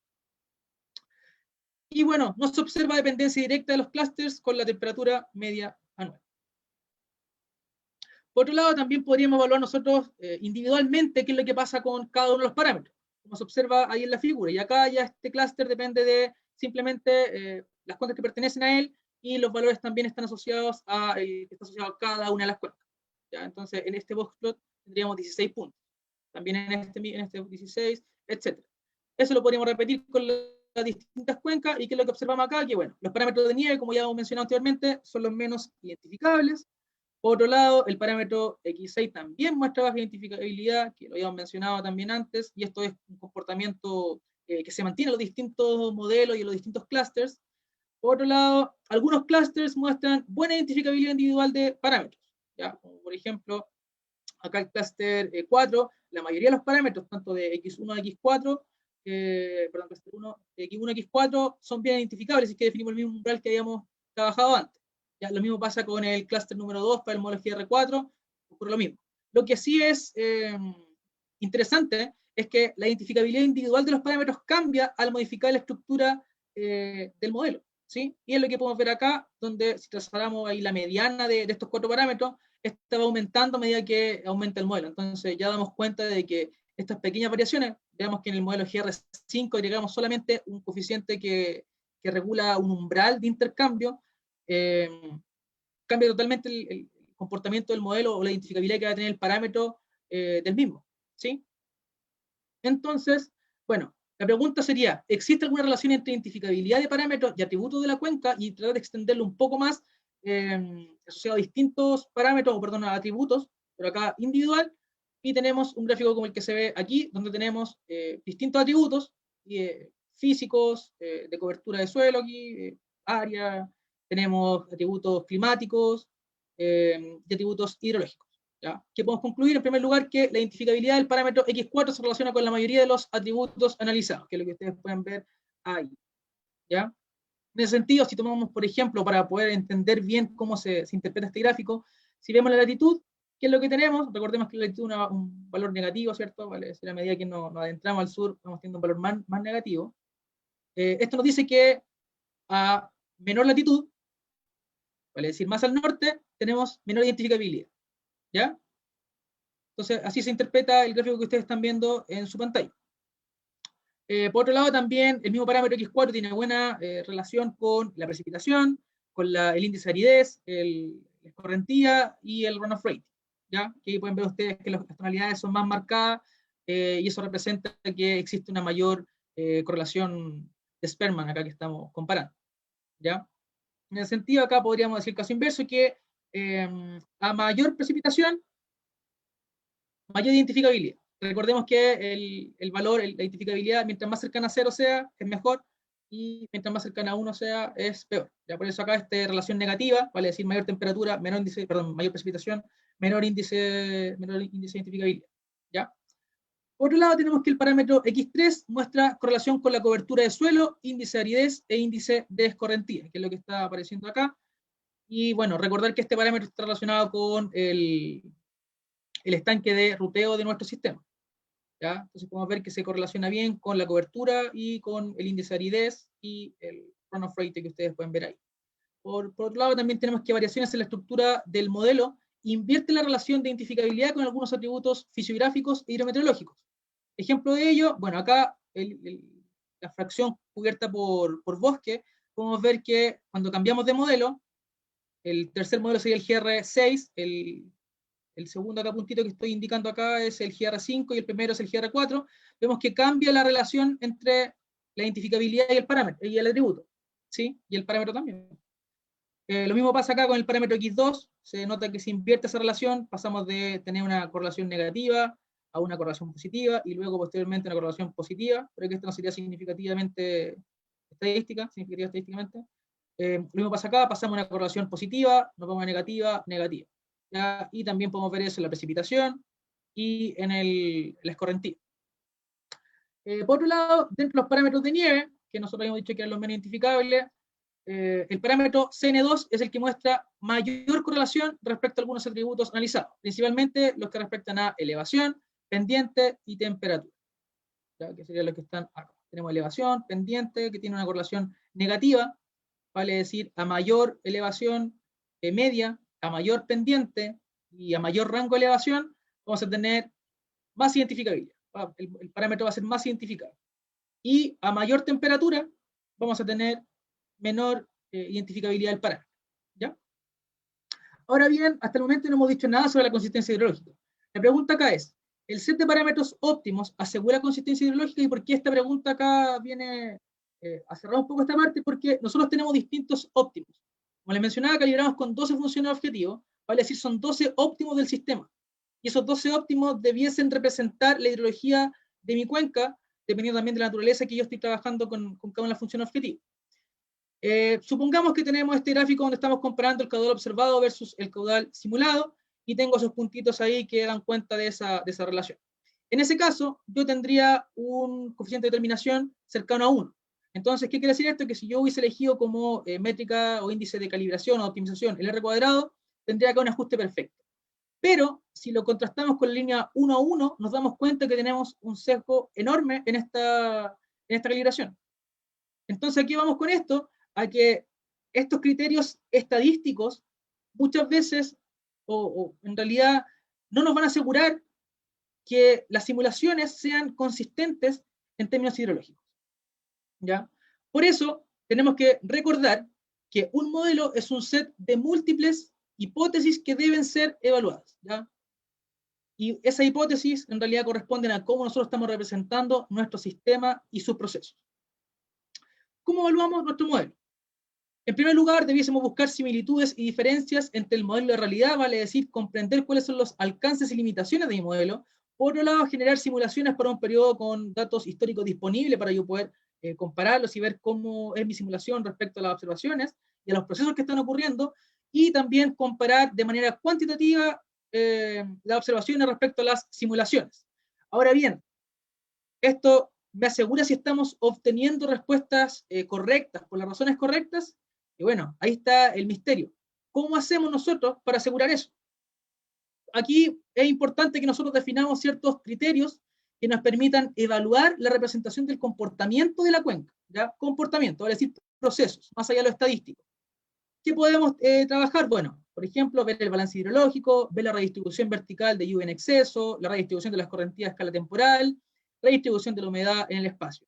Y bueno, no se observa dependencia directa de los clústeres con la temperatura media anual. Por otro lado, también podríamos evaluar nosotros individualmente qué es lo que pasa con cada uno de los parámetros, como se observa ahí en la figura. Y acá ya este clúster depende de simplemente las cuencas que pertenecen a él y los valores también están asociados a cada una de las cuencas. ¿Ya? Entonces, en este boxplot tendríamos 16 puntos. También en este 16, etc. Eso lo podríamos repetir con las distintas cuencas y qué es lo que observamos acá, que bueno, los parámetros de nieve, como ya hemos mencionado anteriormente, son los menos identificables. Por otro lado, el parámetro X6 también muestra baja identificabilidad, que lo habíamos mencionado también antes, y esto es un comportamiento que se mantiene en los distintos modelos y en los distintos clústeres. Por otro lado, algunos clústeres muestran buena identificabilidad individual de parámetros, ¿ya? Como por ejemplo, acá el clúster 4, la mayoría de los parámetros, tanto de X1 a X4, perdón, clúster 1, X1 a X4, son bien identificables, es que definimos el mismo umbral que habíamos trabajado antes. Ya, lo mismo pasa con el clúster número 2 para el modelo GR4, ocurre lo mismo. Lo que sí es interesante es que la identificabilidad individual de los parámetros cambia al modificar la estructura del modelo, ¿sí? Y es lo que podemos ver acá, donde si trasladamos ahí la mediana de estos 4 parámetros, esta va aumentando a medida que aumenta el modelo. Entonces ya damos cuenta de que estas pequeñas variaciones, veamos que en el modelo GR5 agregamos solamente un coeficiente que regula un umbral de intercambio, cambia totalmente el comportamiento del modelo o la identificabilidad que va a tener el parámetro del mismo, ¿sí? Entonces, bueno, la pregunta sería, ¿existe alguna relación entre identificabilidad de parámetros y atributos de la cuenca? Y tratar de extenderlo un poco más, asociado a distintos parámetros, o perdón, a atributos, pero acá individual, y tenemos un gráfico como el que se ve aquí, donde tenemos distintos atributos físicos, de cobertura de suelo aquí, área, tenemos atributos climáticos y atributos hidrológicos. ¿Ya? ¿Qué podemos concluir? En primer lugar, que la identificabilidad del parámetro X4 se relaciona con la mayoría de los atributos analizados, que es lo que ustedes pueden ver ahí. ¿Ya? En ese sentido, si tomamos, por ejemplo, para poder entender bien cómo se interpreta este gráfico, si vemos la latitud, ¿qué es lo que tenemos? Recordemos que la latitud es un valor negativo, ¿cierto? Vale, a medida que nos adentramos al sur, vamos teniendo un valor más negativo. Esto nos dice que a menor latitud, vale decir más al norte, tenemos menor identificabilidad. ¿Ya? Entonces, así se interpreta el gráfico que ustedes están viendo en su pantalla. Por otro lado, también el mismo parámetro X4 tiene buena relación con la precipitación, con el índice de aridez, la escorrentía y el runoff rate. ¿Ya? Aquí pueden ver ustedes que las tonalidades son más marcadas y eso representa que existe una mayor correlación de Spearman acá que estamos comparando. ¿Ya? En ese sentido, acá podríamos decir el caso inverso, que a mayor precipitación, mayor identificabilidad. Recordemos que el valor, la identificabilidad, mientras más cercana a cero sea, es mejor. y mientras más cercana a 1 sea, es peor. Ya por eso acá esta relación negativa, vale decir mayor temperatura, menor índice, perdón, mayor precipitación, menor índice de identificabilidad. ¿Ya? Por otro lado, tenemos que el parámetro X3 muestra correlación con la cobertura de suelo, índice de aridez e índice de escorrentía, que es lo que está apareciendo acá. Y bueno, recordar que este parámetro está relacionado con el estanque de ruteo de nuestro sistema. ¿Ya? Entonces podemos ver que se correlaciona bien con la cobertura y con el índice de aridez y el runoff rate que ustedes pueden ver ahí. Por otro lado, también tenemos que variaciones en la estructura del modelo invierte la relación de identificabilidad con algunos atributos fisiográficos e hidrometeorológicos. Ejemplo de ello, bueno, acá la fracción cubierta por bosque, podemos ver que cuando cambiamos de modelo, el tercer modelo sería el GR6, el segundo acá puntito que estoy indicando acá es el GR5 y el primero es el GR4, vemos que cambia la relación entre la identificabilidad y el parámetro, y el atributo, ¿sí? Y el parámetro también. Lo mismo pasa acá con el parámetro X2, se nota que se invierte esa relación, pasamos de tener una correlación negativa a una correlación positiva, y luego posteriormente una correlación positiva, pero que esto no sería significativamente estadísticamente. Lo mismo pasa acá, pasamos a una correlación positiva, nos vamos a negativa, negativa. ¿Ya? Y también podemos ver eso en la precipitación y en la escorrentía. Por otro lado, dentro de los parámetros de nieve, que nosotros habíamos dicho que eran los menos identificables, el parámetro CN2 es el que muestra mayor correlación respecto a algunos atributos analizados, principalmente los que respectan a elevación, pendiente y temperatura, ¿ya? Que serían los que están acá. Tenemos elevación, pendiente, que tiene una correlación negativa, vale decir, a mayor elevación media, a mayor pendiente y a mayor rango de elevación, vamos a tener más identificabilidad. El parámetro va a ser más identificado. Y a mayor temperatura, vamos a tener menor identificabilidad del parámetro. ¿Ya? Ahora bien, hasta el momento no hemos dicho nada sobre la consistencia hidrológica. La pregunta acá es, ¿el set de parámetros óptimos asegura consistencia hidrológica? ¿Y por qué esta pregunta acá viene a cerrar un poco esta parte? Porque nosotros tenemos distintos óptimos. Como les mencionaba, calibramos con 12 funciones objetivos, vale decir, son 12 óptimos del sistema. Y esos 12 óptimos debiesen representar la hidrología de mi cuenca, dependiendo también de la naturaleza que yo estoy trabajando con cada una de las funciones objetivas. Supongamos que tenemos este gráfico donde estamos comparando el caudal observado versus el caudal simulado, y tengo esos puntitos ahí que dan cuenta de esa relación. En ese caso, yo tendría un coeficiente de determinación cercano a 1. Entonces, ¿qué quiere decir esto? Que si yo hubiese elegido como métrica o índice de calibración o optimización el R cuadrado, tendría acá un ajuste perfecto. Pero, si lo contrastamos con la línea 1 a 1, nos damos cuenta que tenemos un sesgo enorme en esta calibración. Entonces, aquí vamos con esto, a que estos criterios estadísticos muchas veces, o en realidad, no nos van a asegurar que las simulaciones sean consistentes en términos hidrológicos. ¿Ya? Por eso, tenemos que recordar que un modelo es un set de múltiples hipótesis que deben ser evaluadas. ¿Ya? Y esas hipótesis en realidad corresponden a cómo nosotros estamos representando nuestro sistema y sus procesos. ¿Cómo evaluamos nuestro modelo? En primer lugar, debiésemos buscar similitudes y diferencias entre el modelo de realidad, vale decir, comprender cuáles son los alcances y limitaciones de mi modelo. Por otro lado, generar simulaciones para un periodo con datos históricos disponibles para yo poder compararlos y ver cómo es mi simulación respecto a las observaciones y a los procesos que están ocurriendo, y también comparar de manera cuantitativa las observaciones respecto a las simulaciones. Ahora bien, esto me asegura si estamos obteniendo respuestas correctas, por las razones correctas. Y bueno, ahí está el misterio. ¿Cómo hacemos nosotros para asegurar eso? Aquí es importante que nosotros definamos ciertos criterios que nos permitan evaluar la representación del comportamiento de la cuenca. ¿Ya? Comportamiento, vale decir procesos, más allá de lo estadístico. ¿Qué podemos trabajar? Bueno, por ejemplo, ver el balance hidrológico, ver la redistribución vertical de lluvia en exceso, la redistribución de las correntías a escala temporal, la distribución de la humedad en el espacio.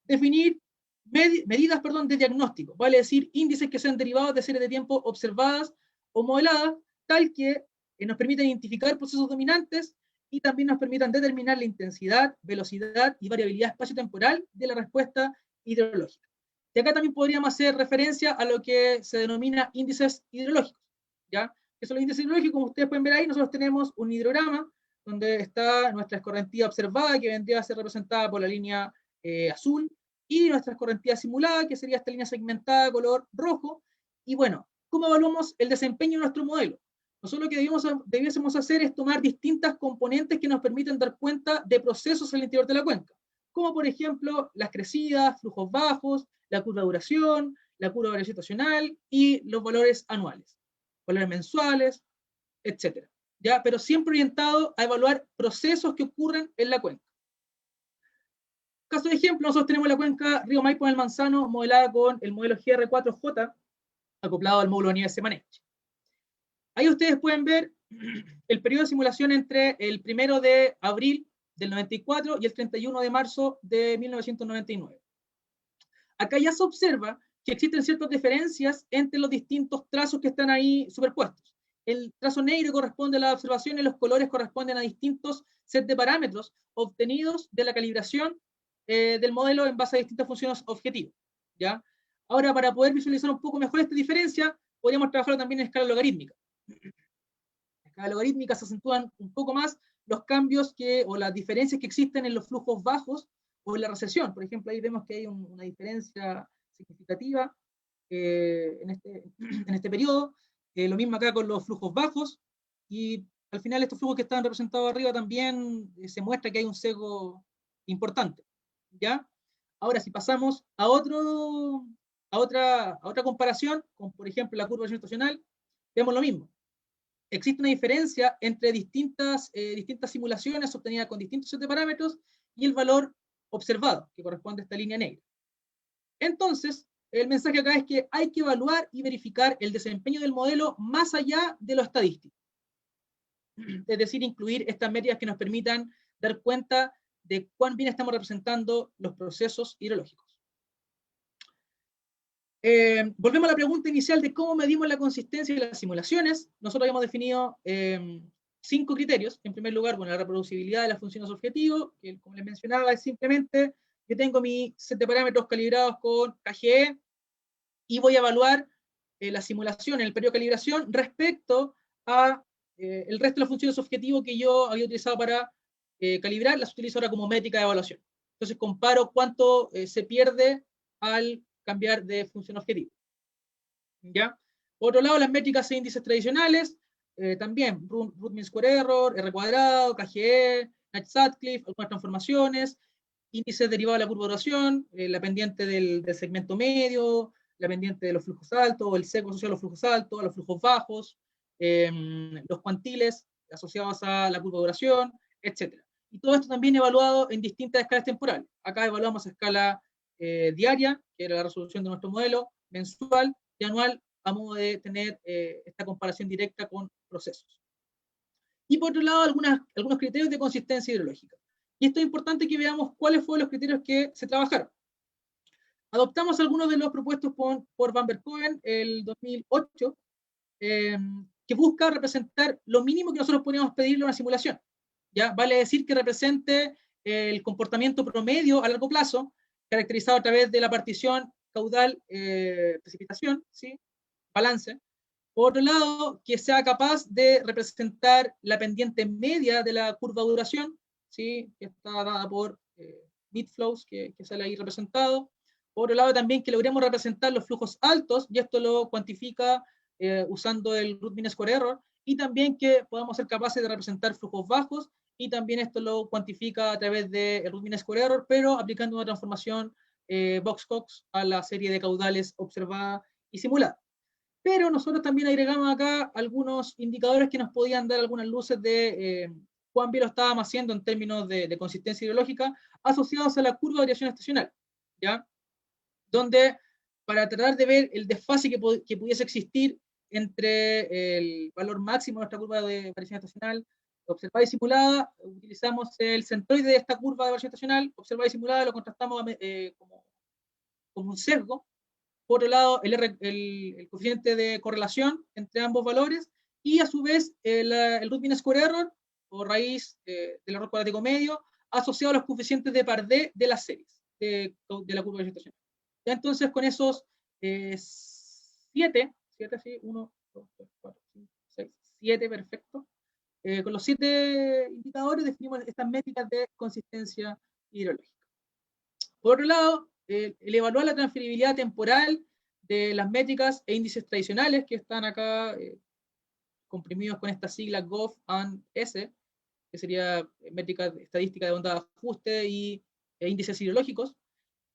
Definir medidas de diagnóstico, vale decir, índices que sean derivados de series de tiempo observadas o modeladas, tal que nos permitan identificar procesos dominantes y también nos permitan determinar la intensidad, velocidad y variabilidad espacio-temporal de la respuesta hidrológica. Y acá también podríamos hacer referencia a lo que se denomina índices hidrológicos, ¿ya? Que son los índices hidrológicos, como ustedes pueden ver ahí, nosotros tenemos un hidrograma donde está nuestra escorrentía observada, que vendría a ser representada por la línea azul, y nuestra escorrentía simulada, que sería esta línea segmentada de color rojo. Y bueno, ¿cómo evaluamos el desempeño de nuestro modelo? Nosotros lo que debiésemos hacer es tomar distintas componentes que nos permiten dar cuenta de procesos al interior de la cuenca, como por ejemplo las crecidas, flujos bajos, la curva de duración, la curva de variación estacional y los valores anuales, valores mensuales, etcétera. ¿Ya? Pero siempre orientado a evaluar procesos que ocurren en la cuenca. Caso de ejemplo, nosotros tenemos la cuenca Río Maipo en el Manzano modelada con el modelo GR4J acoplado al módulo de nieve Semanech. Ahí ustedes pueden ver el periodo de simulación entre el 1 de abril del 94 y el 31 de marzo de 1999. Acá ya se observa que existen ciertas diferencias entre los distintos trazos que están ahí superpuestos. El trazo negro corresponde a la observación y los colores corresponden a distintos sets de parámetros obtenidos de la calibración del modelo en base a distintas funciones objetivas. ¿Ya? Ahora, para poder visualizar un poco mejor esta diferencia, podríamos trabajarlo también en escala logarítmica. En escala logarítmica se acentúan un poco más los cambios o las diferencias que existen en los flujos bajos o en la recesión. Por ejemplo, ahí vemos que hay una diferencia significativa en este periodo. Lo mismo acá con los flujos bajos, y al final estos flujos que están representados arriba también se muestra que hay un sesgo importante. ¿Ya? Ahora, si pasamos a otra comparación, con por ejemplo la curva de variación estacional, vemos lo mismo. Existe una diferencia entre distintas simulaciones obtenidas con distintos sets de parámetros y el valor observado, que corresponde a esta línea negra. Entonces, el mensaje acá es que hay que evaluar y verificar el desempeño del modelo más allá de lo estadístico. Es decir, incluir estas métricas que nos permitan dar cuenta de cuán bien estamos representando los procesos hidrológicos. Volvemos a la pregunta inicial de cómo medimos la consistencia de las simulaciones. Nosotros habíamos definido 5 criterios. En primer lugar, bueno, la reproducibilidad de las funciones objetivo, que como les mencionaba es simplemente yo tengo mi set de parámetros calibrados con KGE y voy a evaluar la simulación en el periodo de calibración respecto a el resto de las funciones objetivo que yo había utilizado para calibrar, las utilizo ahora como métrica de evaluación. Entonces comparo cuánto se pierde al cambiar de función objetivo. ¿Ya? Por otro lado, las métricas e índices tradicionales, también root mean square error, R cuadrado, KGE, Nash-Sutcliffe, algunas transformaciones, índices derivados de la curva de duración, la pendiente del segmento medio, la pendiente de los flujos altos, el sesgo asociado a los flujos altos, a los flujos bajos, los cuantiles asociados a la curva de duración, etc. Y todo esto también evaluado en distintas escalas temporales. Acá evaluamos a escala diaria, que era la resolución de nuestro modelo, mensual y anual, a modo de tener esta comparación directa con procesos. Y por otro lado, algunos criterios de consistencia hidrológica. Y esto es importante que veamos cuáles fueron los criterios que se trabajaron. Adoptamos algunos de los propuestos por Van Berkoven el 2008, que busca representar lo mínimo que nosotros podríamos pedirle a una simulación. ¿Ya? Vale decir que represente el comportamiento promedio a largo plazo, caracterizado a través de la partición caudal-precipitación, ¿sí? Balance. Por otro lado, que sea capaz de representar la pendiente media de la curva de duración, ¿sí? Que está dada por mid-flows, que sale ahí representado. Por otro lado, también que logremos representar los flujos altos, y esto lo cuantifica usando el root mean square error, y también que podamos ser capaces de representar flujos bajos, y también esto lo cuantifica a través del root mean square error, pero aplicando una transformación Box-Cox a la serie de caudales observada y simulada. Pero nosotros también agregamos acá algunos indicadores que nos podían dar algunas luces de cuán bien lo estábamos haciendo en términos de consistencia hidrológica asociados a la curva de variación estacional, ¿ya? Donde, para tratar de ver el desfase que pudiese existir entre el valor máximo de nuestra curva de variación estacional observada y simulada, utilizamos el centroide de esta curva de variación estacional observada y simulada, lo contrastamos como un sesgo. Por otro lado, el coeficiente de correlación entre ambos valores, y a su vez el root mean square error, o raíz del error cuadrático medio, asociado a los coeficientes de Pardé de las series de la curva de vegetación. Entonces, con esos 7, sí, 1, 2, 3, 4, 5, 6, 7, perfecto. Con los 7 indicadores definimos estas métricas de consistencia hidrológica. Por otro lado, el evaluar la transferibilidad temporal de las métricas e índices tradicionales que están acá comprimidos con esta sigla GOF and S, que sería métrica estadística de onda de ajuste e índices hidrológicos,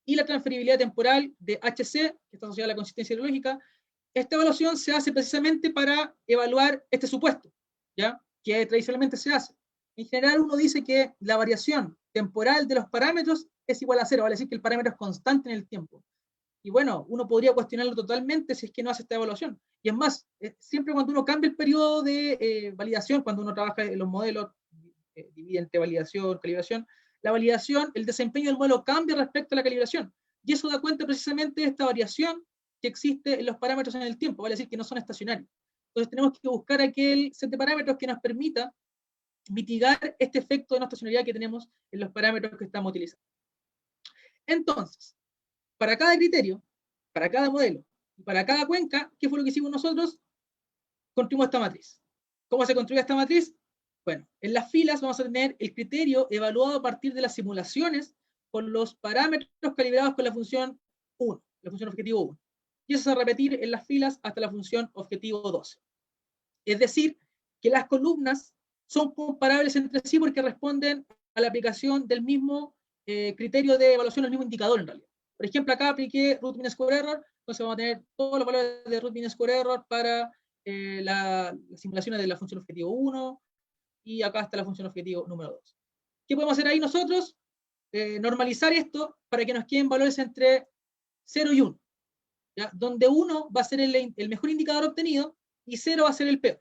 y la transferibilidad temporal de HC, que está asociada a la consistencia hidrológica. Esta evaluación se hace precisamente para evaluar este supuesto, ¿ya? Que tradicionalmente se hace. En general, uno dice que la variación temporal de los parámetros es igual a cero, vale decir que el parámetro es constante en el tiempo. Y bueno, uno podría cuestionarlo totalmente si es que no hace esta evaluación. Y es más, siempre cuando uno cambia el periodo de validación, cuando uno trabaja en los modelos, divide entre validación, calibración, la validación, el desempeño del modelo cambia respecto a la calibración. Y eso da cuenta precisamente de esta variación que existe en los parámetros en el tiempo, vale decir que no son estacionarios. Entonces tenemos que buscar aquel set de parámetros que nos permita mitigar este efecto de no estacionalidad que tenemos en los parámetros que estamos utilizando. Entonces, para cada criterio, para cada modelo y para cada cuenca, ¿qué fue lo que hicimos nosotros? Construimos esta matriz. ¿Cómo se construye esta matriz? Bueno, en las filas vamos a tener el criterio evaluado a partir de las simulaciones con los parámetros calibrados con la función 1, la función objetivo 1. Y eso se va a repetir en las filas hasta la función objetivo 12. Es decir, que las columnas son comparables entre sí porque responden a la aplicación del mismo criterio de evaluación, el mismo indicador en realidad. Por ejemplo, acá apliqué root mean square error, entonces vamos a tener todos los valores de root mean square error para las simulaciones de la función objetivo 1, y acá está la función objetivo número 2. ¿Qué podemos hacer ahí nosotros? Normalizar esto para que nos queden valores entre 0 y 1, ¿ya? Donde 1 va a ser el mejor indicador obtenido y 0 va a ser el peor,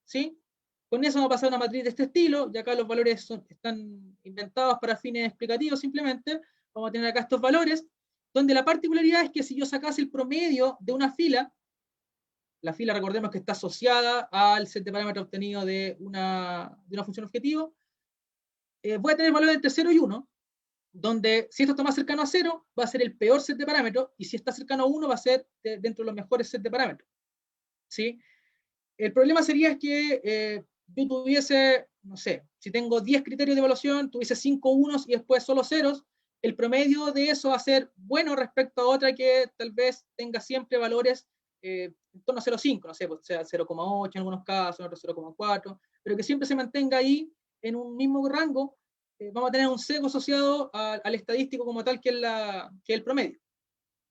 ¿sí? Con eso vamos a pasar a una matriz de este estilo, y acá los valores están inventados para fines explicativos simplemente. Vamos a tener acá estos valores, donde la particularidad es que si yo sacase el promedio de una fila, la fila recordemos que está asociada al set de parámetros obtenido de una función objetivo, voy a tener valores entre 0 y 1, donde si esto está más cercano a 0, va a ser el peor set de parámetros, y si está cercano a 1, va a ser dentro de los mejores sets de parámetros, ¿sí? El problema sería que yo tuviese, no sé, si tengo 10 criterios de evaluación, tuviese 5 unos y después solo ceros, el promedio de eso va a ser bueno respecto a otra que tal vez tenga siempre valores en torno a 0,5, no sé, pues sea 0,8 en algunos casos, en otros 0,4, pero que siempre se mantenga ahí en un mismo rango. Vamos a tener un sesgo asociado al estadístico como tal, que es el promedio.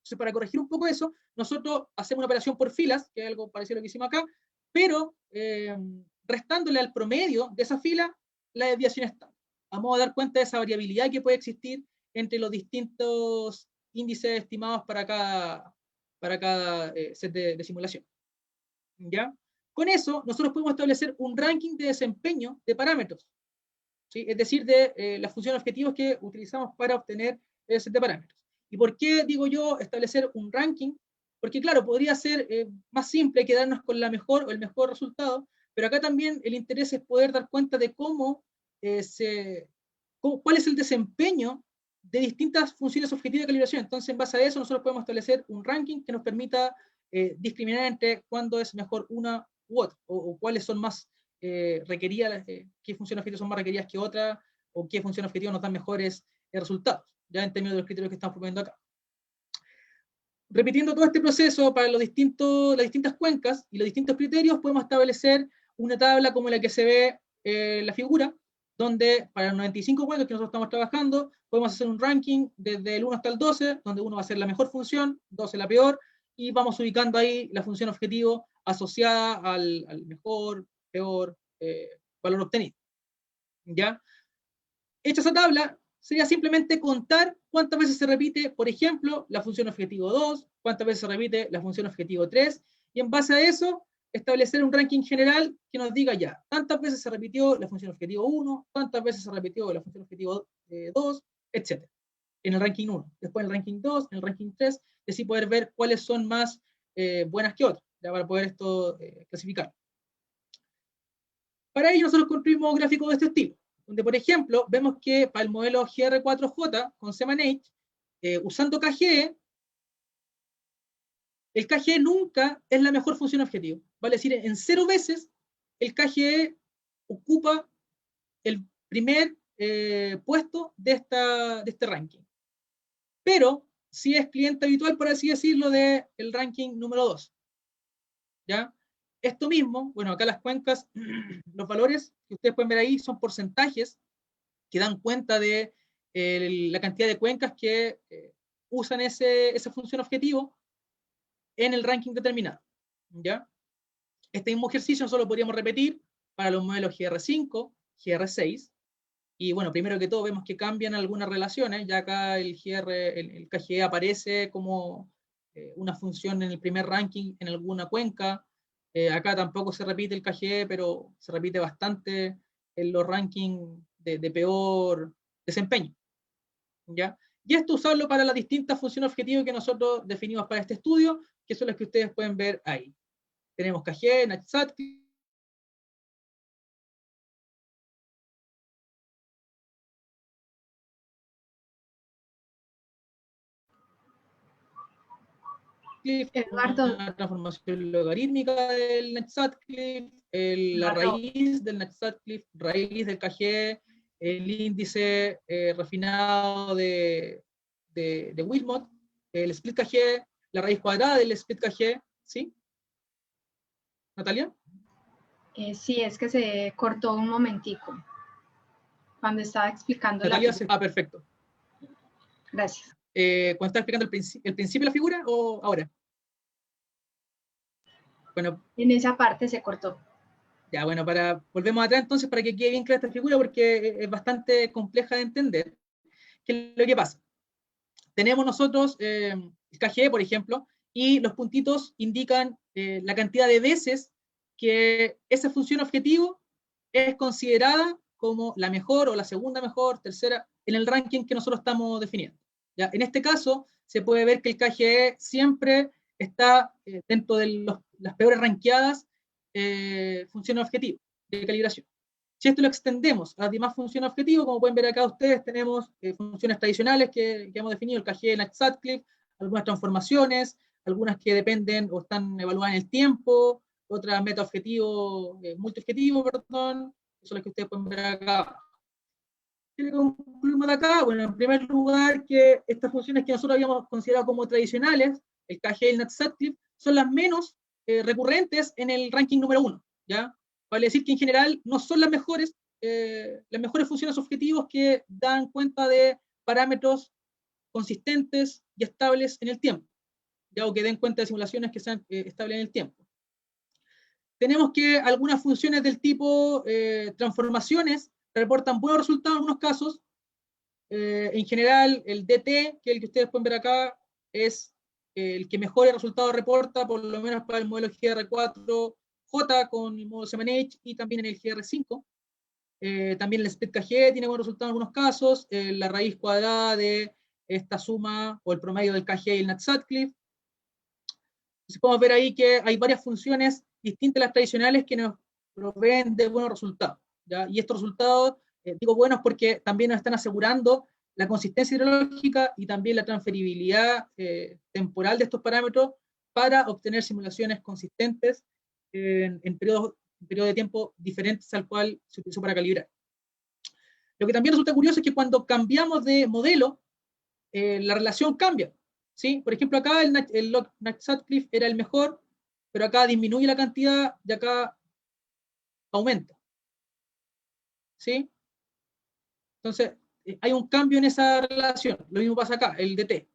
Entonces, para corregir un poco eso, nosotros hacemos una operación por filas, que es algo parecido a lo que hicimos acá, pero restándole al promedio de esa fila la desviación estándar. Vamos a dar cuenta de esa variabilidad que puede existir entre los distintos índices estimados para cada set de simulación. ¿Ya? Con eso, nosotros podemos establecer un ranking de desempeño de parámetros, ¿sí? Es decir, de las funciones objetivos que utilizamos para obtener el set de parámetros. ¿Y por qué digo yo establecer un ranking? Porque claro, podría ser más simple quedarnos con la mejor o el mejor resultado, pero acá también el interés es poder dar cuenta de cuál es el desempeño de distintas funciones objetivas de calibración. Entonces, en base a eso, nosotros podemos establecer un ranking que nos permita discriminar entre cuándo es mejor una u otra, o cuáles son más requeridas, qué funciones objetivas son más requeridas que otras, o qué funciones objetivas nos dan mejores resultados, ya en términos de los criterios que estamos proponiendo acá. Repitiendo todo este proceso para las distintas cuencas y los distintos criterios, podemos establecer una tabla como la que se ve en la figura, donde para los 95 cuencas que nosotros estamos trabajando, podemos hacer un ranking desde el 1 hasta el 12, donde 1 va a ser la mejor función, 12 la peor, y vamos ubicando ahí la función objetivo asociada al mejor, peor valor obtenido. ¿Ya? Hecha esa tabla, sería simplemente contar cuántas veces se repite, por ejemplo, la función objetivo 2, cuántas veces se repite la función objetivo 3, y en base a eso, establecer un ranking general que nos diga ya, tantas veces se repitió la función objetivo 1, tantas veces se repitió la función objetivo 2, etc. En el ranking 1, después en el ranking 2, en el ranking 3, y así poder ver cuáles son más buenas que otras, ya para poder esto clasificar. Para ello nosotros construimos gráficos de este estilo, donde por ejemplo vemos que para el modelo GR4J con Semanage, usando KGE, el KGE nunca es la mejor función objetivo. Vale decir, en 0 veces el KGE ocupa el primer puesto de este ranking. Pero si es cliente habitual, por así decirlo, del ranking número 2. ¿Ya? Esto mismo, bueno, acá las cuencas, los valores que ustedes pueden ver ahí son porcentajes que dan cuenta de la cantidad de cuencas que usan esa función objetivo en el ranking determinado. ¿Ya? Este mismo ejercicio nosotros lo podríamos repetir para los modelos GR5, GR6, y bueno, primero que todo vemos que cambian algunas relaciones, ya acá el KGE aparece como una función en el primer ranking en alguna cuenca, acá tampoco se repite el KGE, pero se repite bastante en los rankings de peor desempeño. ¿Ya? Y esto usarlo para las distintas funciones objetivos que nosotros definimos para este estudio, que son las que ustedes pueden ver ahí. Tenemos KGE, NatSat, Eduardo, una transformación logarítmica del NatSat-Cliff, la Eduardo, raíz del NatSat-Cliff, raíz del KGE, el índice refinado de Wilmot, el split KGE, la raíz cuadrada del split KGE, ¿sí? ¿Natalia? sí, es que se cortó un momentico cuando estaba explicando la Natalia, figura. perfecto. Gracias. ¿Cuando está explicando el principio de la figura o ahora? Bueno, En esa parte se cortó. ya, bueno, volvemos atrás entonces para que quede bien clara esta figura porque es bastante compleja de entender. ¿Qué es lo que pasa? Tenemos nosotros el KGE, por ejemplo, y los puntitos indican la cantidad de veces que esa función objetivo es considerada como la mejor o la segunda mejor, tercera, en el ranking que nosotros estamos definiendo. ¿Ya? En este caso, se puede ver que el KGE siempre está dentro de las peores rankeadas funciones objetivos de calibración. Si esto lo extendemos a las demás funciones objetivos, como pueden ver acá ustedes, tenemos funciones tradicionales que hemos definido, el KGE, el NatSat-Cliff, algunas transformaciones, algunas que dependen o están evaluadas en el tiempo, otras meta-objetivo, multi-objetivo, perdón, que son las que ustedes pueden ver acá. ¿Qué concluimos de acá? Bueno, en primer lugar, que estas funciones que nosotros habíamos considerado como tradicionales, el KGE y el NatSat-Cliff, son las menos recurrentes en el ranking número 1, ¿ya? Vale decir que en general no son las mejores funciones objetivos que dan cuenta de parámetros consistentes y estables en el tiempo, ya, o que den cuenta de simulaciones que sean estables en el tiempo. Tenemos que algunas funciones del tipo transformaciones reportan buenos resultados en algunos casos. En general, el DT, que es el que ustedes pueden ver acá, es el que mejor resultado reporta, por lo menos para el modelo GR4J con el modo SMNH y también en el GR5. También el split KGE tiene buenos resultados en algunos casos, la raíz cuadrada de esta suma o el promedio del KGE y el NatSat-Cliff. Entonces podemos ver ahí que hay varias funciones distintas a las tradicionales que nos proveen de buenos resultados, ¿ya? Y estos resultados, digo buenos porque también nos están asegurando la consistencia hidrológica y también la transferibilidad temporal de estos parámetros para obtener simulaciones consistentes en periodos de tiempo diferentes al cual se utilizó para calibrar. Lo que también resulta curioso es que cuando cambiamos de modelo, la relación cambia, ¿sí? Por ejemplo, acá el NatSat-Cliff era el mejor, pero acá disminuye la cantidad y acá aumenta, ¿sí? Entonces, hay un cambio en esa relación. Lo mismo pasa acá, el DT.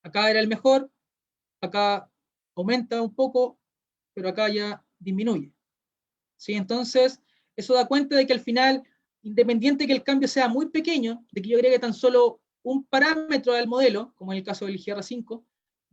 Acá era el mejor, acá aumenta un poco, pero acá ya disminuye, ¿sí? Entonces, eso da cuenta de que al final, independiente de que el cambio sea muy pequeño, de que yo agregue tan solo un parámetro al modelo, como en el caso del GR5,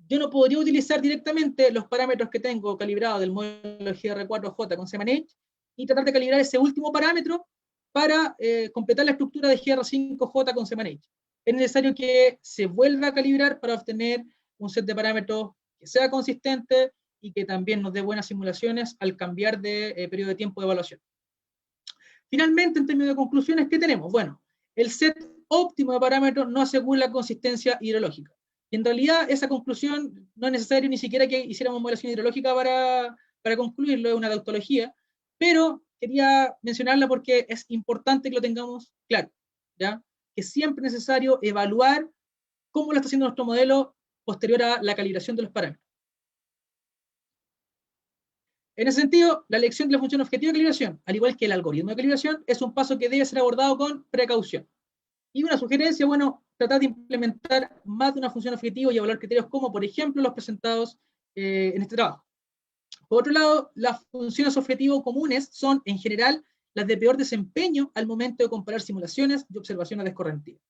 yo no podría utilizar directamente los parámetros que tengo calibrados del modelo GR4J con SMNH y tratar de calibrar ese último parámetro para completar la estructura de GR5J con SMNH. Es necesario que se vuelva a calibrar para obtener un set de parámetros que sea consistente y que también nos dé buenas simulaciones al cambiar de periodo de tiempo de evaluación. Finalmente, en términos de conclusiones, ¿qué tenemos? Bueno, el set óptimo de parámetros no asegura la consistencia hidrológica. Y en realidad esa conclusión no es necesario ni siquiera que hiciéramos modelación hidrológica para concluirlo, es una tautología, pero quería mencionarla porque es importante que lo tengamos claro, ¿ya? Que siempre es necesario evaluar cómo lo está haciendo nuestro modelo posterior a la calibración de los parámetros. En ese sentido, la elección de la función objetivo de calibración, al igual que el algoritmo de calibración, es un paso que debe ser abordado con precaución. Y una sugerencia, bueno, tratar de implementar más de una función objetivo y evaluar criterios como, por ejemplo, los presentados en este trabajo. Por otro lado, las funciones objetivo comunes son, en general, las de peor desempeño al momento de comparar simulaciones y observaciones descorrentivas.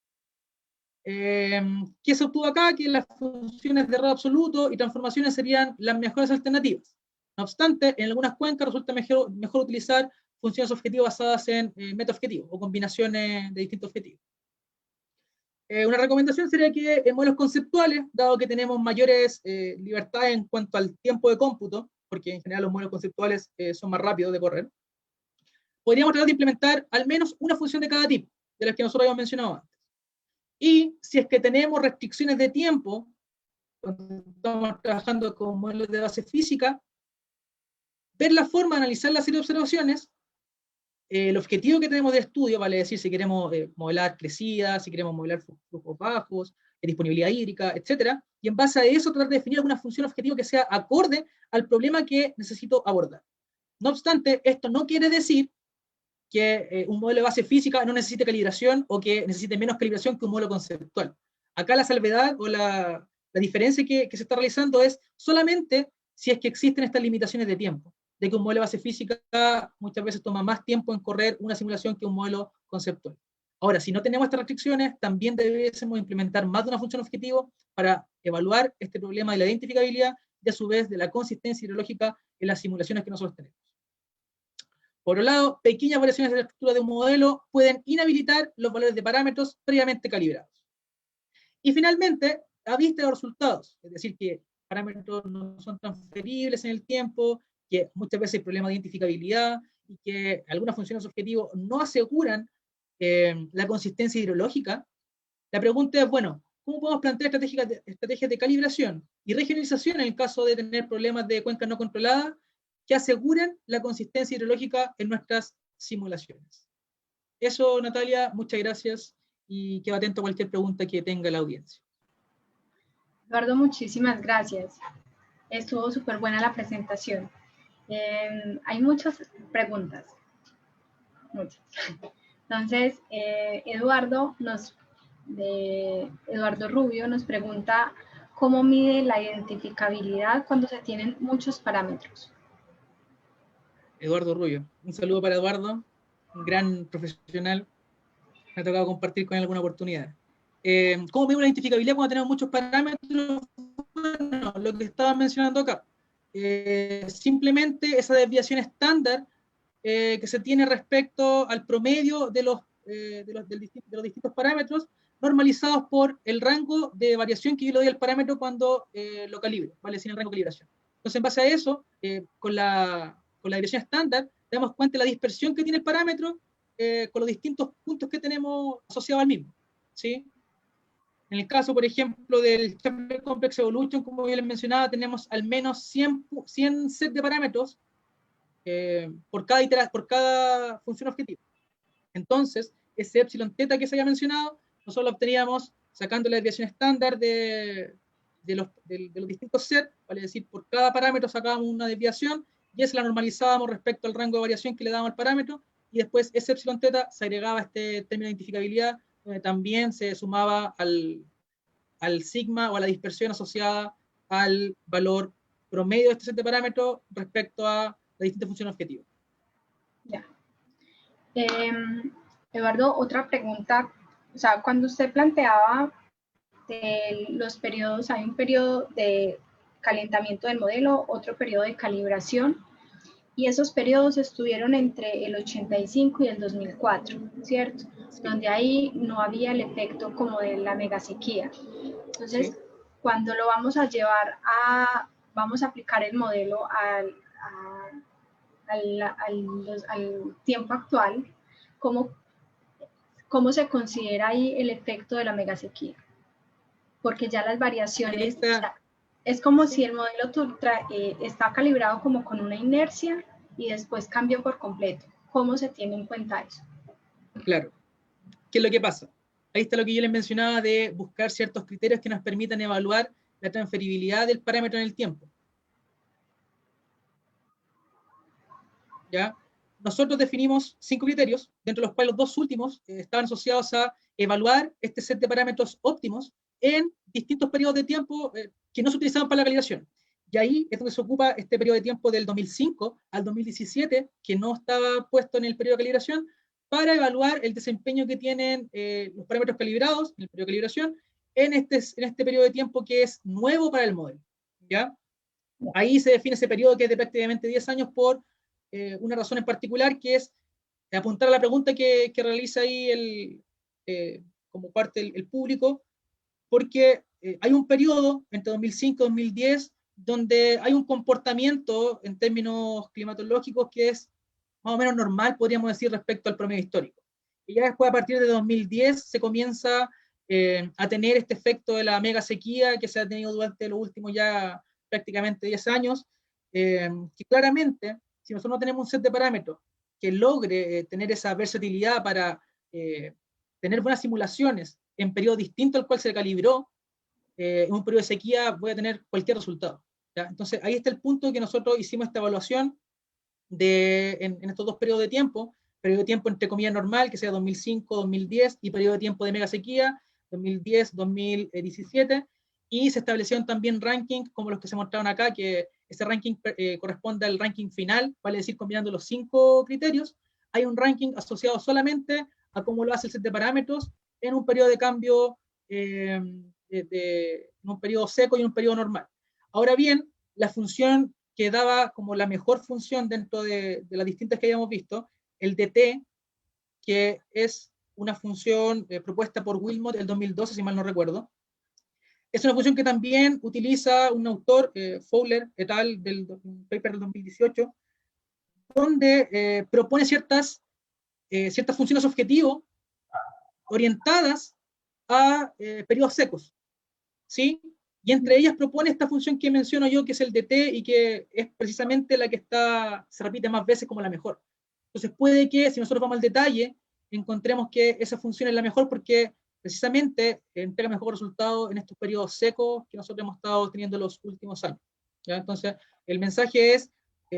¿Qué se obtuvo acá? Que las funciones de error absoluto y transformaciones serían las mejores alternativas. No obstante, en algunas cuencas resulta mejor utilizar funciones objetivas basadas en metaobjetivos o combinaciones de distintos objetivos. Una recomendación sería que en modelos conceptuales, dado que tenemos mayores libertades en cuanto al tiempo de cómputo, porque en general los modelos conceptuales son más rápidos de correr, podríamos tratar de implementar al menos una función de cada tipo, de las que nosotros habíamos mencionado antes. Y si es que tenemos restricciones de tiempo, cuando estamos trabajando con modelos de base física, ver la forma de analizar la serie de observaciones, el objetivo que tenemos de estudio, vale decir, si queremos modelar crecidas, si queremos modelar flujos bajos, disponibilidad hídrica, etcétera, y en base a eso tratar de definir alguna función objetivo que sea acorde al problema que necesito abordar. No obstante, esto no quiere decir que un modelo de base física no necesite calibración o que necesite menos calibración que un modelo conceptual. Acá la salvedad o la diferencia que se está realizando es solamente si es que existen estas limitaciones de tiempo, de que un modelo de base física muchas veces toma más tiempo en correr una simulación que un modelo conceptual. Ahora, si no tenemos estas restricciones, también debemos implementar más de una función objetivo para evaluar este problema de la identificabilidad y a su vez de la consistencia hidrológica en las simulaciones que nosotros tenemos. Por otro lado, pequeñas variaciones de la estructura de un modelo pueden inhabilitar los valores de parámetros previamente calibrados. Y finalmente, a vista de los resultados, es decir, que parámetros no son transferibles en el tiempo, que muchas veces hay problemas de identificabilidad y que algunas funciones objetivos no aseguran la consistencia hidrológica, la pregunta es, bueno, ¿cómo podemos plantear estrategias de calibración y regionalización en el caso de tener problemas de cuencas no controladas que aseguren la consistencia hidrológica en nuestras simulaciones? Eso, Natalia, muchas gracias y quedo atento a cualquier pregunta que tenga la audiencia. Eduardo, muchísimas gracias. Estuvo súper buena la presentación. Hay muchas preguntas. Muchas. Entonces, Eduardo Rubio nos pregunta cómo mide la identificabilidad cuando se tienen muchos parámetros. Eduardo Rubio, un saludo para Eduardo, un gran profesional, me ha tocado compartir con él alguna oportunidad. ¿Cómo medimos la identificabilidad cuando tenemos muchos parámetros? Bueno, lo que estaba mencionando acá. Simplemente esa desviación estándar que se tiene respecto al promedio de los distintos parámetros normalizados por el rango de variación que yo le doy al parámetro cuando lo calibro, ¿vale? Sin el rango de calibración. Entonces, en base a eso, con la desviación estándar, damos cuenta de la dispersión que tiene el parámetro con los distintos puntos que tenemos asociados al mismo, ¿sí? En el caso, por ejemplo, del Chapter Complex Evolution, como yo les mencionaba, tenemos al menos 100 set de parámetros por cada función objetivo. Entonces, ese epsilon teta que se había mencionado, nosotros lo obteníamos sacando la desviación estándar de los distintos sets, vale decir, por cada parámetro sacábamos una desviación y esa la normalizábamos respecto al rango de variación que le dábamos al parámetro, y después ese epsilon teta se agregaba a este término de identificabilidad, donde también se sumaba al sigma o a la dispersión asociada al valor promedio de este set de parámetros respecto a las distintas funciones objetivas. Ya. Eduardo, otra pregunta. O sea, cuando usted planteaba los periodos, hay un periodo de calentamiento del modelo, otro periodo de calibración, y esos periodos estuvieron entre el 85 y el 2004, ¿cierto? Sí. Donde ahí no había el efecto como de la megasequía. Entonces, sí, cuando lo vamos a llevar vamos a aplicar el modelo al tiempo actual, ¿cómo se considera ahí el efecto de la megasequía? Porque ya las variaciones, o sea, es como si el modelo está calibrado como con una inercia y después cambió por completo. ¿Cómo se tiene en cuenta eso? Claro. ¿Qué es lo que pasa? Ahí está lo que yo les mencionaba de buscar ciertos criterios que nos permitan evaluar la transferibilidad del parámetro en el tiempo. ¿Ya? Nosotros definimos 5 criterios, dentro de los cuales los 2 últimos estaban asociados a evaluar este set de parámetros óptimos en distintos periodos de tiempo que no se utilizaban para la calibración. Y ahí es donde se ocupa este periodo de tiempo del 2005 al 2017, que no estaba puesto en el periodo de calibración, para evaluar el desempeño que tienen los parámetros calibrados en el periodo de calibración en este periodo de tiempo que es nuevo para el modelo. ¿Ya? Ahí se define ese periodo que es de prácticamente 10 años por una razón en particular, que es apuntar a la pregunta que realiza ahí como parte el público, porque hay un periodo entre 2005 y 2010 donde hay un comportamiento en términos climatológicos que es más o menos normal, podríamos decir, respecto al promedio histórico. Y ya después, a partir de 2010, se comienza a tener este efecto de la mega sequía que se ha tenido durante los últimos ya prácticamente 10 años, que claramente, si nosotros no tenemos un set de parámetros que logre tener esa versatilidad para tener buenas simulaciones en periodos distintos al cual se calibró, en un periodo de sequía voy a tener cualquier resultado. ¿Ya? Entonces, ahí está el punto que nosotros hicimos esta evaluación en estos 2 periodos de tiempo, periodo de tiempo entre comillas normal, que sea 2005-2010, y periodo de tiempo de mega sequía, 2010-2017, y se establecieron también rankings como los que se mostraron acá, que ese ranking corresponde al ranking final, vale decir, combinando los 5 criterios, hay un ranking asociado solamente a cómo lo hace el set de parámetros en un periodo de cambio, en un periodo seco y un periodo normal. Ahora bien, la función que daba como la mejor función dentro de las distintas que habíamos visto, el DT, que es una función propuesta por Wilmot en el 2012, si mal no recuerdo. Es una función que también utiliza un autor, Fowler et al, del paper del 2018, donde propone ciertas funciones objetivo orientadas a periodos secos, ¿sí? Y entre ellas propone esta función que menciono yo, que es el DT, y que es precisamente la que se repite más veces como la mejor. Entonces puede que, si nosotros vamos al detalle, encontremos que esa función es la mejor porque precisamente entrega mejor resultado en estos periodos secos que nosotros hemos estado teniendo los últimos años. ¿Ya? Entonces, el mensaje es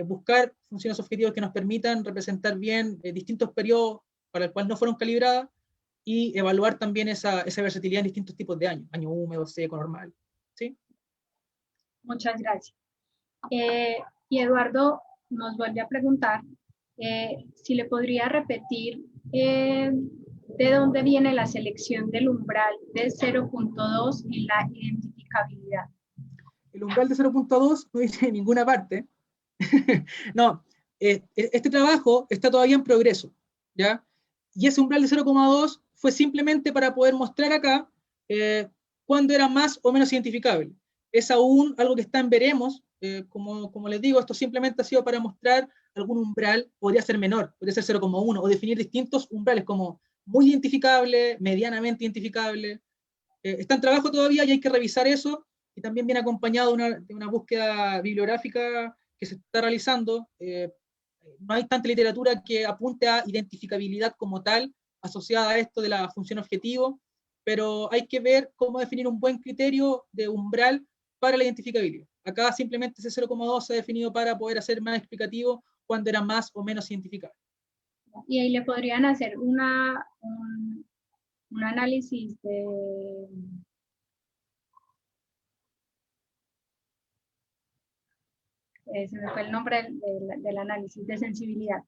buscar funciones objetivas que nos permitan representar bien distintos periodos para el cual no fueron calibradas, y evaluar también esa versatilidad en distintos tipos de años, año húmedo, seco, normal. ¿Sí? Muchas gracias. Y Eduardo nos vuelve a preguntar si le podría repetir de dónde viene la selección del umbral de 0.2 en la identificabilidad. El umbral de 0.2 no dice en ninguna parte. No, este trabajo está todavía en progreso, ¿ya? Y ese umbral de 0.2 fue simplemente para poder mostrar acá cuándo era más o menos identificable. Es aún algo que está en veremos, como les digo, esto simplemente ha sido para mostrar algún umbral, podría ser menor, podría ser 0.1, o definir distintos umbrales como muy identificable, medianamente identificable. Está en trabajo todavía y hay que revisar eso, y también viene acompañado de una búsqueda bibliográfica que se está realizando. No hay tanta literatura que apunte a identificabilidad como tal, asociada a esto de la función objetivo, pero hay que ver cómo definir un buen criterio de umbral para la identificabilidad. Acá simplemente ese 0.2 se ha definido para poder hacer más explicativo cuando era más o menos identificable. Y ahí le podrían hacer un análisis se me fue el nombre del análisis de sensibilidad.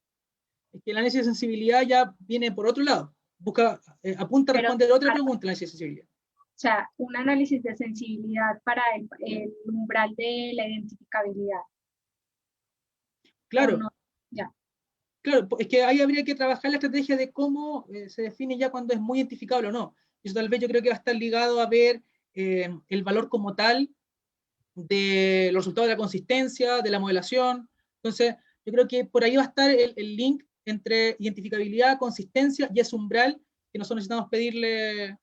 Es que el análisis de sensibilidad ya viene por otro lado. Apunta a responder otra pregunta el análisis de sensibilidad. O sea, un análisis de sensibilidad para el umbral de la identificabilidad. Claro. No, ya. Claro, es que ahí habría que trabajar la estrategia de cómo se define ya cuando es muy identificable o no. Y eso tal vez yo creo que va a estar ligado a ver el valor como tal de los resultados de la consistencia, de la modelación. Entonces, yo creo que por ahí va a estar el link entre identificabilidad, consistencia y ese umbral que nosotros necesitamos pedirle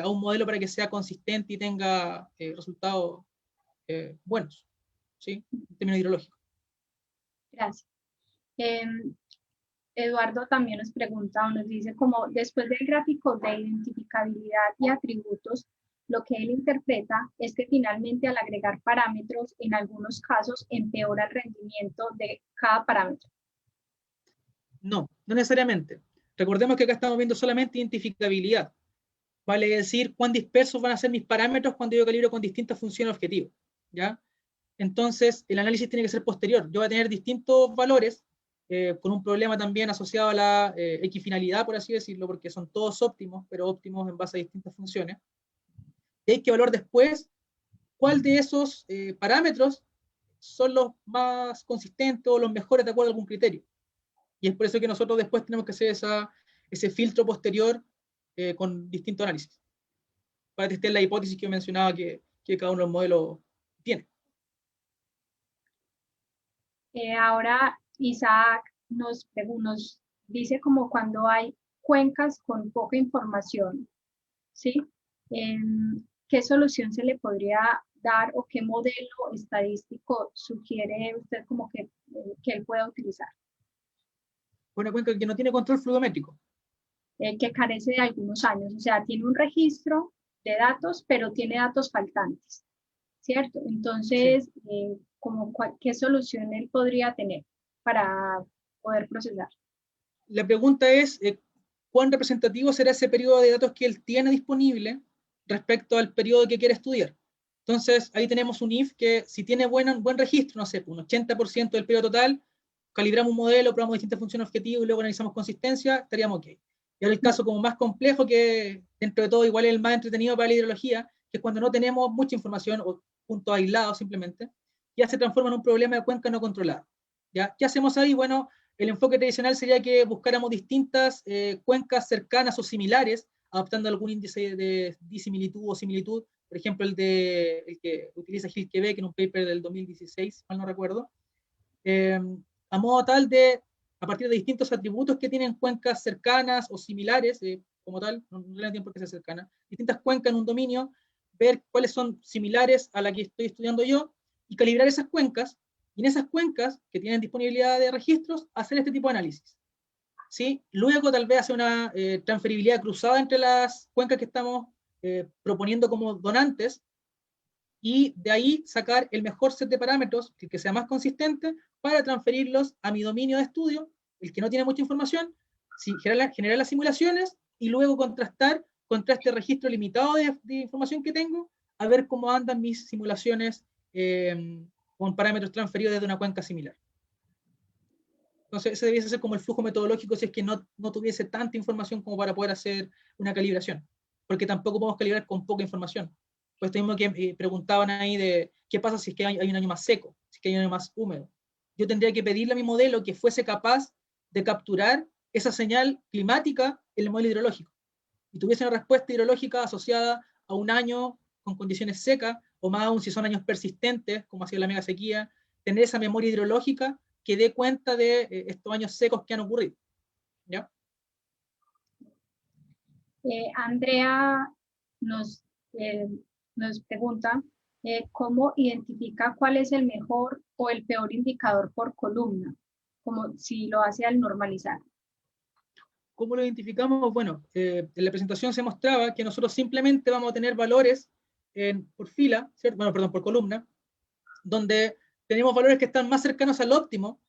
a un modelo para que sea consistente y tenga resultados buenos, ¿sí? En términos hidrológicos. Gracias. Eduardo también nos pregunta o nos dice como después del gráfico de identificabilidad y atributos, Lo que él interpreta es que finalmente al agregar parámetros, en algunos casos empeora el rendimiento de cada parámetro. No, no necesariamente. Recordemos que acá estamos viendo solamente identificabilidad. Vale decir cuán dispersos van a ser mis parámetros cuando yo calibro con distintas funciones objetivos, ¿ya? Entonces, el análisis tiene que ser posterior. Yo voy a tener distintos valores, con un problema también asociado a la equifinalidad, por así decirlo, porque son todos óptimos, pero óptimos en base a distintas funciones. Y hay que evaluar después cuál de esos parámetros son los más consistentes o los mejores de acuerdo a algún criterio. Y es por eso que nosotros después tenemos que hacer ese filtro posterior con distintos análisis, para testear la hipótesis que yo mencionaba que cada uno de los modelos tiene. Ahora Isaac nos dice como cuando hay cuencas con poca información, ¿sí? ¿Qué solución se le podría dar o qué modelo estadístico sugiere usted como que él pueda utilizar? Una cuenca que no tiene control fluidométrico. Que carece de algunos años, o sea, tiene un registro de datos, pero tiene datos faltantes, ¿cierto? Entonces, sí. ¿Qué solución él podría tener para poder procesar? La pregunta es, ¿cuán representativo será ese periodo de datos que él tiene disponible respecto al periodo que quiere estudiar? Entonces, ahí tenemos un if que si tiene buen registro, no sé, un 80% del periodo total, calibramos un modelo, probamos distintas funciones objetivas y luego analizamos consistencia, estaríamos ok. Y ahora el caso como más complejo, que dentro de todo igual es el más entretenido para la hidrología, que es cuando no tenemos mucha información o puntos aislados simplemente, ya se transforma en un problema de cuenca no controlada. ¿Ya? ¿Qué hacemos ahí? Bueno, el enfoque tradicional sería que buscáramos distintas cuencas cercanas o similares, adoptando algún índice de disimilitud o similitud, por ejemplo el que utiliza Gil Quebec en un paper del 2016, mal no recuerdo, a modo tal de, a partir de distintos atributos que tienen cuencas cercanas o similares, como tal, no le tiempo que sea cercana, distintas cuencas en un dominio, ver cuáles son similares a la que estoy estudiando yo y calibrar esas cuencas, y en esas cuencas que tienen disponibilidad de registros, hacer este tipo de análisis. ¿Sí? Luego tal vez hacer una transferibilidad cruzada entre las cuencas que estamos proponiendo como donantes, y de ahí sacar el mejor set de parámetros, que sea más consistente, para transferirlos a mi dominio de estudio, el que no tiene mucha información, generar las simulaciones y luego contrastar contra este registro limitado de información que tengo, a ver cómo andan mis simulaciones con parámetros transferidos desde una cuenca similar. Entonces, ese debiese ser como el flujo metodológico si es que no tuviese tanta información como para poder hacer una calibración, porque tampoco podemos calibrar con poca información. Pues esto mismo que preguntaban ahí de qué pasa si es que hay un año más seco, si es que hay un año más húmedo. Yo tendría que pedirle a mi modelo que fuese capaz de capturar esa señal climática en el modelo hidrológico y tuviese una respuesta hidrológica asociada a un año con condiciones secas, o más aún si son años persistentes, como ha sido la mega sequía, tener esa memoria hidrológica que dé cuenta de estos años secos que han ocurrido. ¿Ya? Andrea nos pregunta cómo identifica cuál es el mejor o el peor indicador por columna, como si lo hace al normalizar. ¿Cómo lo identificamos? Bueno, en la presentación se mostraba que nosotros simplemente vamos a tener valores por fila, ¿cierto? Bueno, perdón, por columna, donde tenemos valores que están más cercanos al óptimo.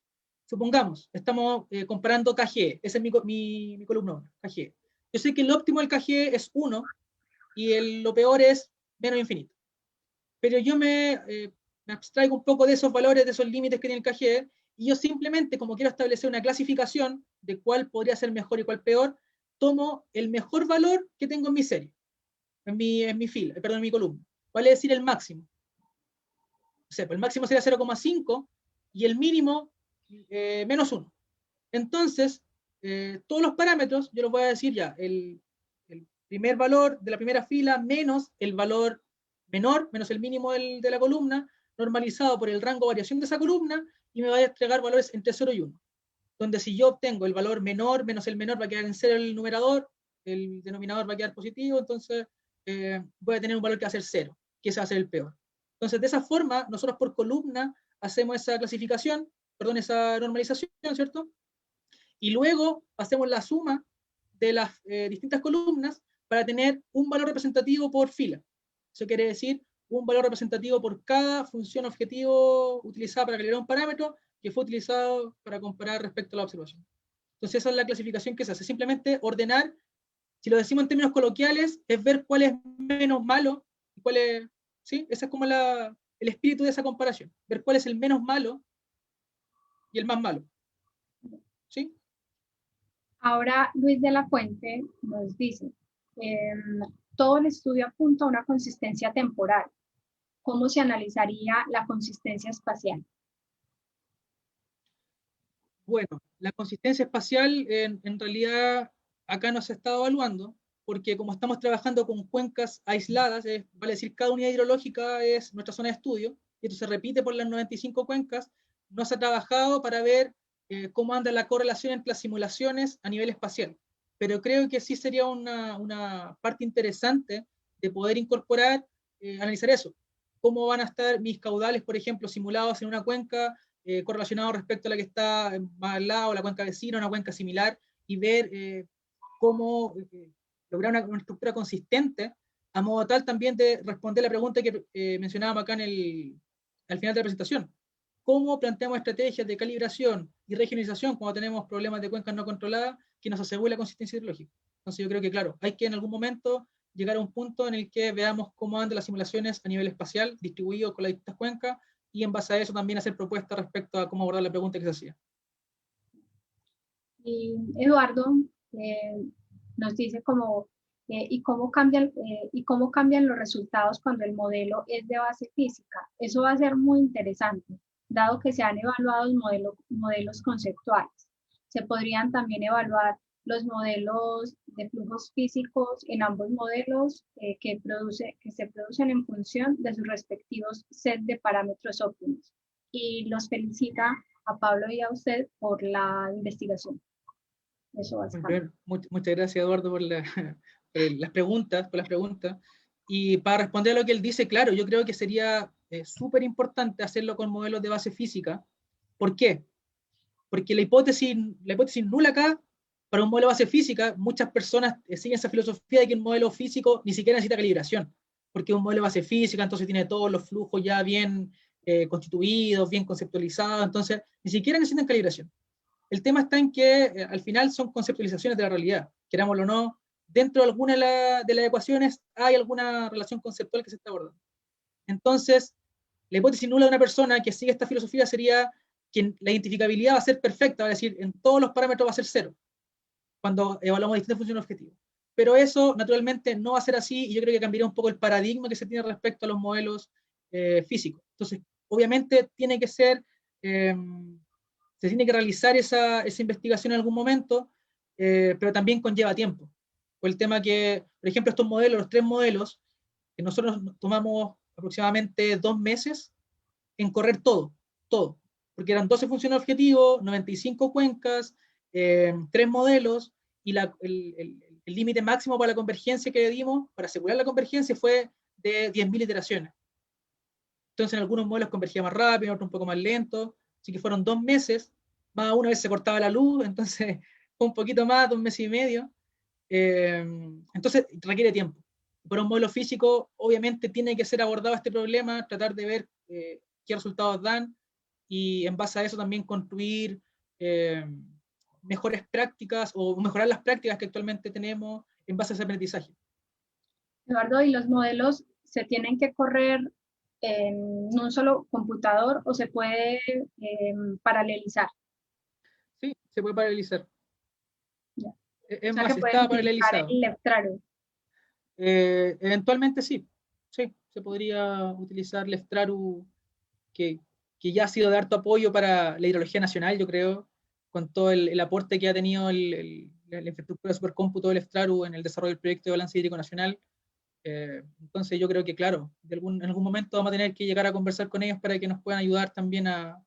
Supongamos, estamos comparando KGE, esa es mi columna 1, KGE. Yo sé que el óptimo del KGE es 1 y lo peor es menos infinito. Pero yo me abstraigo un poco de esos valores, de esos límites que tiene el KGE, y yo simplemente, como quiero establecer una clasificación de cuál podría ser mejor y cuál peor, tomo el mejor valor que tengo en mi serie, en mi fila, perdón, en mi columna. Vale decir el máximo. O sea, el máximo sería 0,5 y el mínimo menos 1. Entonces, todos los parámetros, yo los voy a decir ya, el primer valor de la primera fila menos el valor menor, menos el mínimo de la columna, normalizado por el rango de variación de esa columna, y me va a entregar valores entre 0 y 1. Donde si yo obtengo el valor menor menos el menor, va a quedar en 0 el numerador, el denominador va a quedar positivo, entonces voy a tener un valor que va a ser 0, que ese va a ser el peor. Entonces, de esa forma, nosotros por columna hacemos esa clasificación, perdón, esa normalización, ¿cierto? Y luego hacemos la suma de las distintas columnas para tener un valor representativo por fila. Eso quiere decir un valor representativo por cada función objetivo utilizada para calibrar un parámetro que fue utilizado para comparar respecto a la observación. Entonces esa es la clasificación que se hace, simplemente ordenar, si lo decimos en términos coloquiales, es ver cuál es menos malo, cuál es, ¿sí? Ese es como el espíritu de esa comparación, ver cuál es el menos malo y el más malo, ¿sí? Ahora Luis de la Fuente nos dice, todo el estudio apunta a una consistencia temporal. ¿Cómo se analizaría la consistencia espacial? Bueno, la consistencia espacial en realidad acá no se está evaluando, porque como estamos trabajando con cuencas aisladas, vale decir, cada unidad hidrológica es nuestra zona de estudio, y esto se repite por las 95 cuencas, no se ha trabajado para ver cómo anda la correlación entre las simulaciones a nivel espacial. Pero creo que sí sería una parte interesante de poder incorporar, analizar eso. ¿Cómo van a estar mis caudales, por ejemplo, simulados en una cuenca correlacionado respecto a la que está más al lado, la cuenca vecina, una cuenca similar, y ver cómo lograr una estructura consistente, a modo tal también de responder la pregunta que mencionábamos acá al final de la presentación. ¿Cómo planteamos estrategias de calibración y regionalización cuando tenemos problemas de cuencas no controladas que nos asegure la consistencia hidrológica? Entonces yo creo que, claro, hay que en algún momento llegar a un punto en el que veamos cómo andan las simulaciones a nivel espacial, distribuidos con las distintas cuencas, y en base a eso también hacer propuestas respecto a cómo abordar la pregunta que se hacía. Y Eduardo nos dice ¿y cómo cambian los resultados cuando el modelo es de base física? Eso va a ser muy interesante, dado que se han evaluado modelos conceptuales. Se podrían también evaluar los modelos de flujos físicos en ambos modelos que se producen en función de sus respectivos set de parámetros óptimos. Y los felicita a Pablo y a usted por la investigación. Eso básicamente. Muchas gracias, Eduardo, por las preguntas, Y para responder a lo que él dice, claro, yo creo que sería súper importante hacerlo con modelos de base física. ¿Por qué? Porque la hipótesis nula acá, para un modelo de base física, muchas personas siguen esa filosofía de que un modelo físico ni siquiera necesita calibración, porque un modelo de base física, entonces tiene todos los flujos ya bien constituidos, bien conceptualizados, entonces ni siquiera necesitan calibración. El tema está en que al final son conceptualizaciones de la realidad, querámoslo o no, dentro de alguna de las ecuaciones hay alguna relación conceptual que se está abordando. Entonces, la hipótesis nula de una persona que sigue esta filosofía sería que la identificabilidad va a ser perfecta, va a decir, en todos los parámetros va a ser cero, cuando evaluamos distintas funciones objetivas. Pero eso, naturalmente, no va a ser así, y yo creo que cambiaría un poco el paradigma que se tiene respecto a los modelos físicos. Entonces, obviamente, tiene que ser, se tiene que realizar esa investigación en algún momento, pero también conlleva tiempo. Por el tema que, por ejemplo, estos modelos, los 3 modelos, que nosotros tomamos aproximadamente 2 meses en correr todo, porque eran 12 funciones objetivos, 95 cuencas, 3 modelos, y el límite máximo para la convergencia que dimos, para asegurar la convergencia, fue de 10.000 iteraciones. Entonces en algunos modelos convergía más rápido, en otros un poco más lento, así que fueron 2 meses, más una vez se cortaba la luz, entonces fue un poquito más, 2 meses y medio. Entonces requiere tiempo. Para un modelo físico, obviamente tiene que ser abordado este problema, tratar de ver qué resultados dan, y en base a eso también construir mejores prácticas o mejorar las prácticas que actualmente tenemos en base a ese aprendizaje. Eduardo, ¿y los modelos se tienen que correr en un solo computador o se puede paralelizar? Sí, se puede paralelizar. Ya. Es O sea, que más, pueden está utilizar paralelizado. el Leptraro. Eventualmente sí, se podría utilizar Leftraru, que, que ya ha sido de harto apoyo para la hidrología nacional, yo creo, con todo el aporte que ha tenido la infraestructura de supercómputo del Leftraru en el desarrollo del proyecto de balance hídrico nacional. Entonces yo creo que, claro, en algún momento vamos a tener que llegar a conversar con ellos para que nos puedan ayudar también a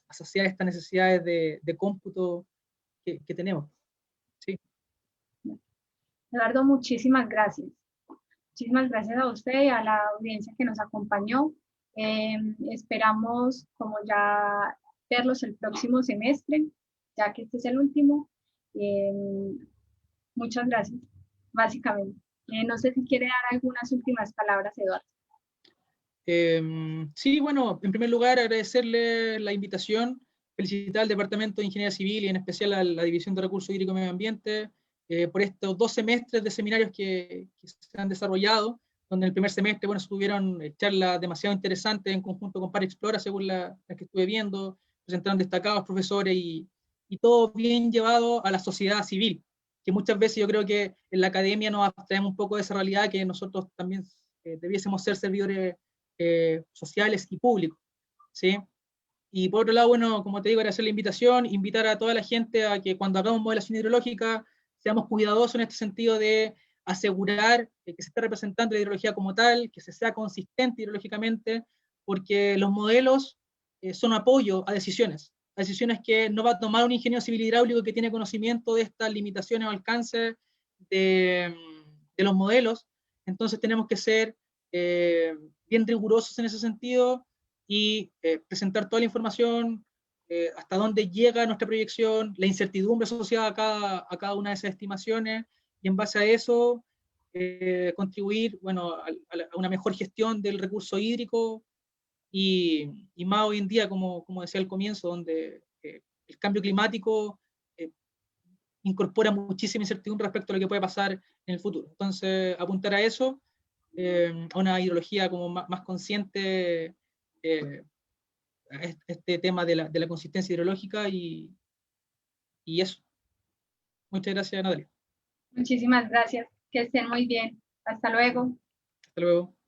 saciar estas necesidades de cómputo que tenemos. Sí. Eduardo, muchísimas gracias. Muchísimas gracias a usted y a la audiencia que nos acompañó. Esperamos, como ya, verlos el próximo semestre, ya que este es el último. Muchas gracias, básicamente. No sé si quiere dar algunas últimas palabras, Eduardo. Sí, bueno, en primer lugar agradecerle la invitación, felicitar al Departamento de Ingeniería Civil y en especial a la División de Recursos Hídricos y Medio Ambiente por estos 2 semestres de seminarios que se han desarrollado, donde en el primer semestre, bueno, estuvieron charlas demasiado interesantes en conjunto con Par Explora, según la que estuve viendo, presentaron destacados profesores y todo bien llevado a la sociedad civil, que muchas veces yo creo que en la academia nos abstraemos un poco de esa realidad, que nosotros también debiésemos ser servidores sociales y públicos, ¿sí? Y por otro lado, bueno, como te digo, agradecer la invitación, invitar a toda la gente a que cuando hagamos modelación hidrológica seamos cuidadosos en este sentido de asegurar que se esté representando la hidrología como tal, que se sea consistente hidrológicamente, porque los modelos son apoyo a decisiones que no va a tomar un ingeniero civil hidráulico que tiene conocimiento de estas limitaciones o alcances de los modelos. Entonces tenemos que ser bien rigurosos en ese sentido y presentar toda la información, hasta dónde llega nuestra proyección, la incertidumbre asociada a cada una de esas estimaciones, y en base a eso contribuir, bueno, a una mejor gestión del recurso hídrico y más hoy en día, como decía al comienzo, donde el cambio climático incorpora muchísima incertidumbre respecto a lo que puede pasar en el futuro. Entonces, apuntar a eso, a una hidrología como más consciente, este tema de la consistencia hidrológica y eso. Muchas gracias, Natalia. Muchísimas gracias. Que estén muy bien. Hasta luego. Hasta luego.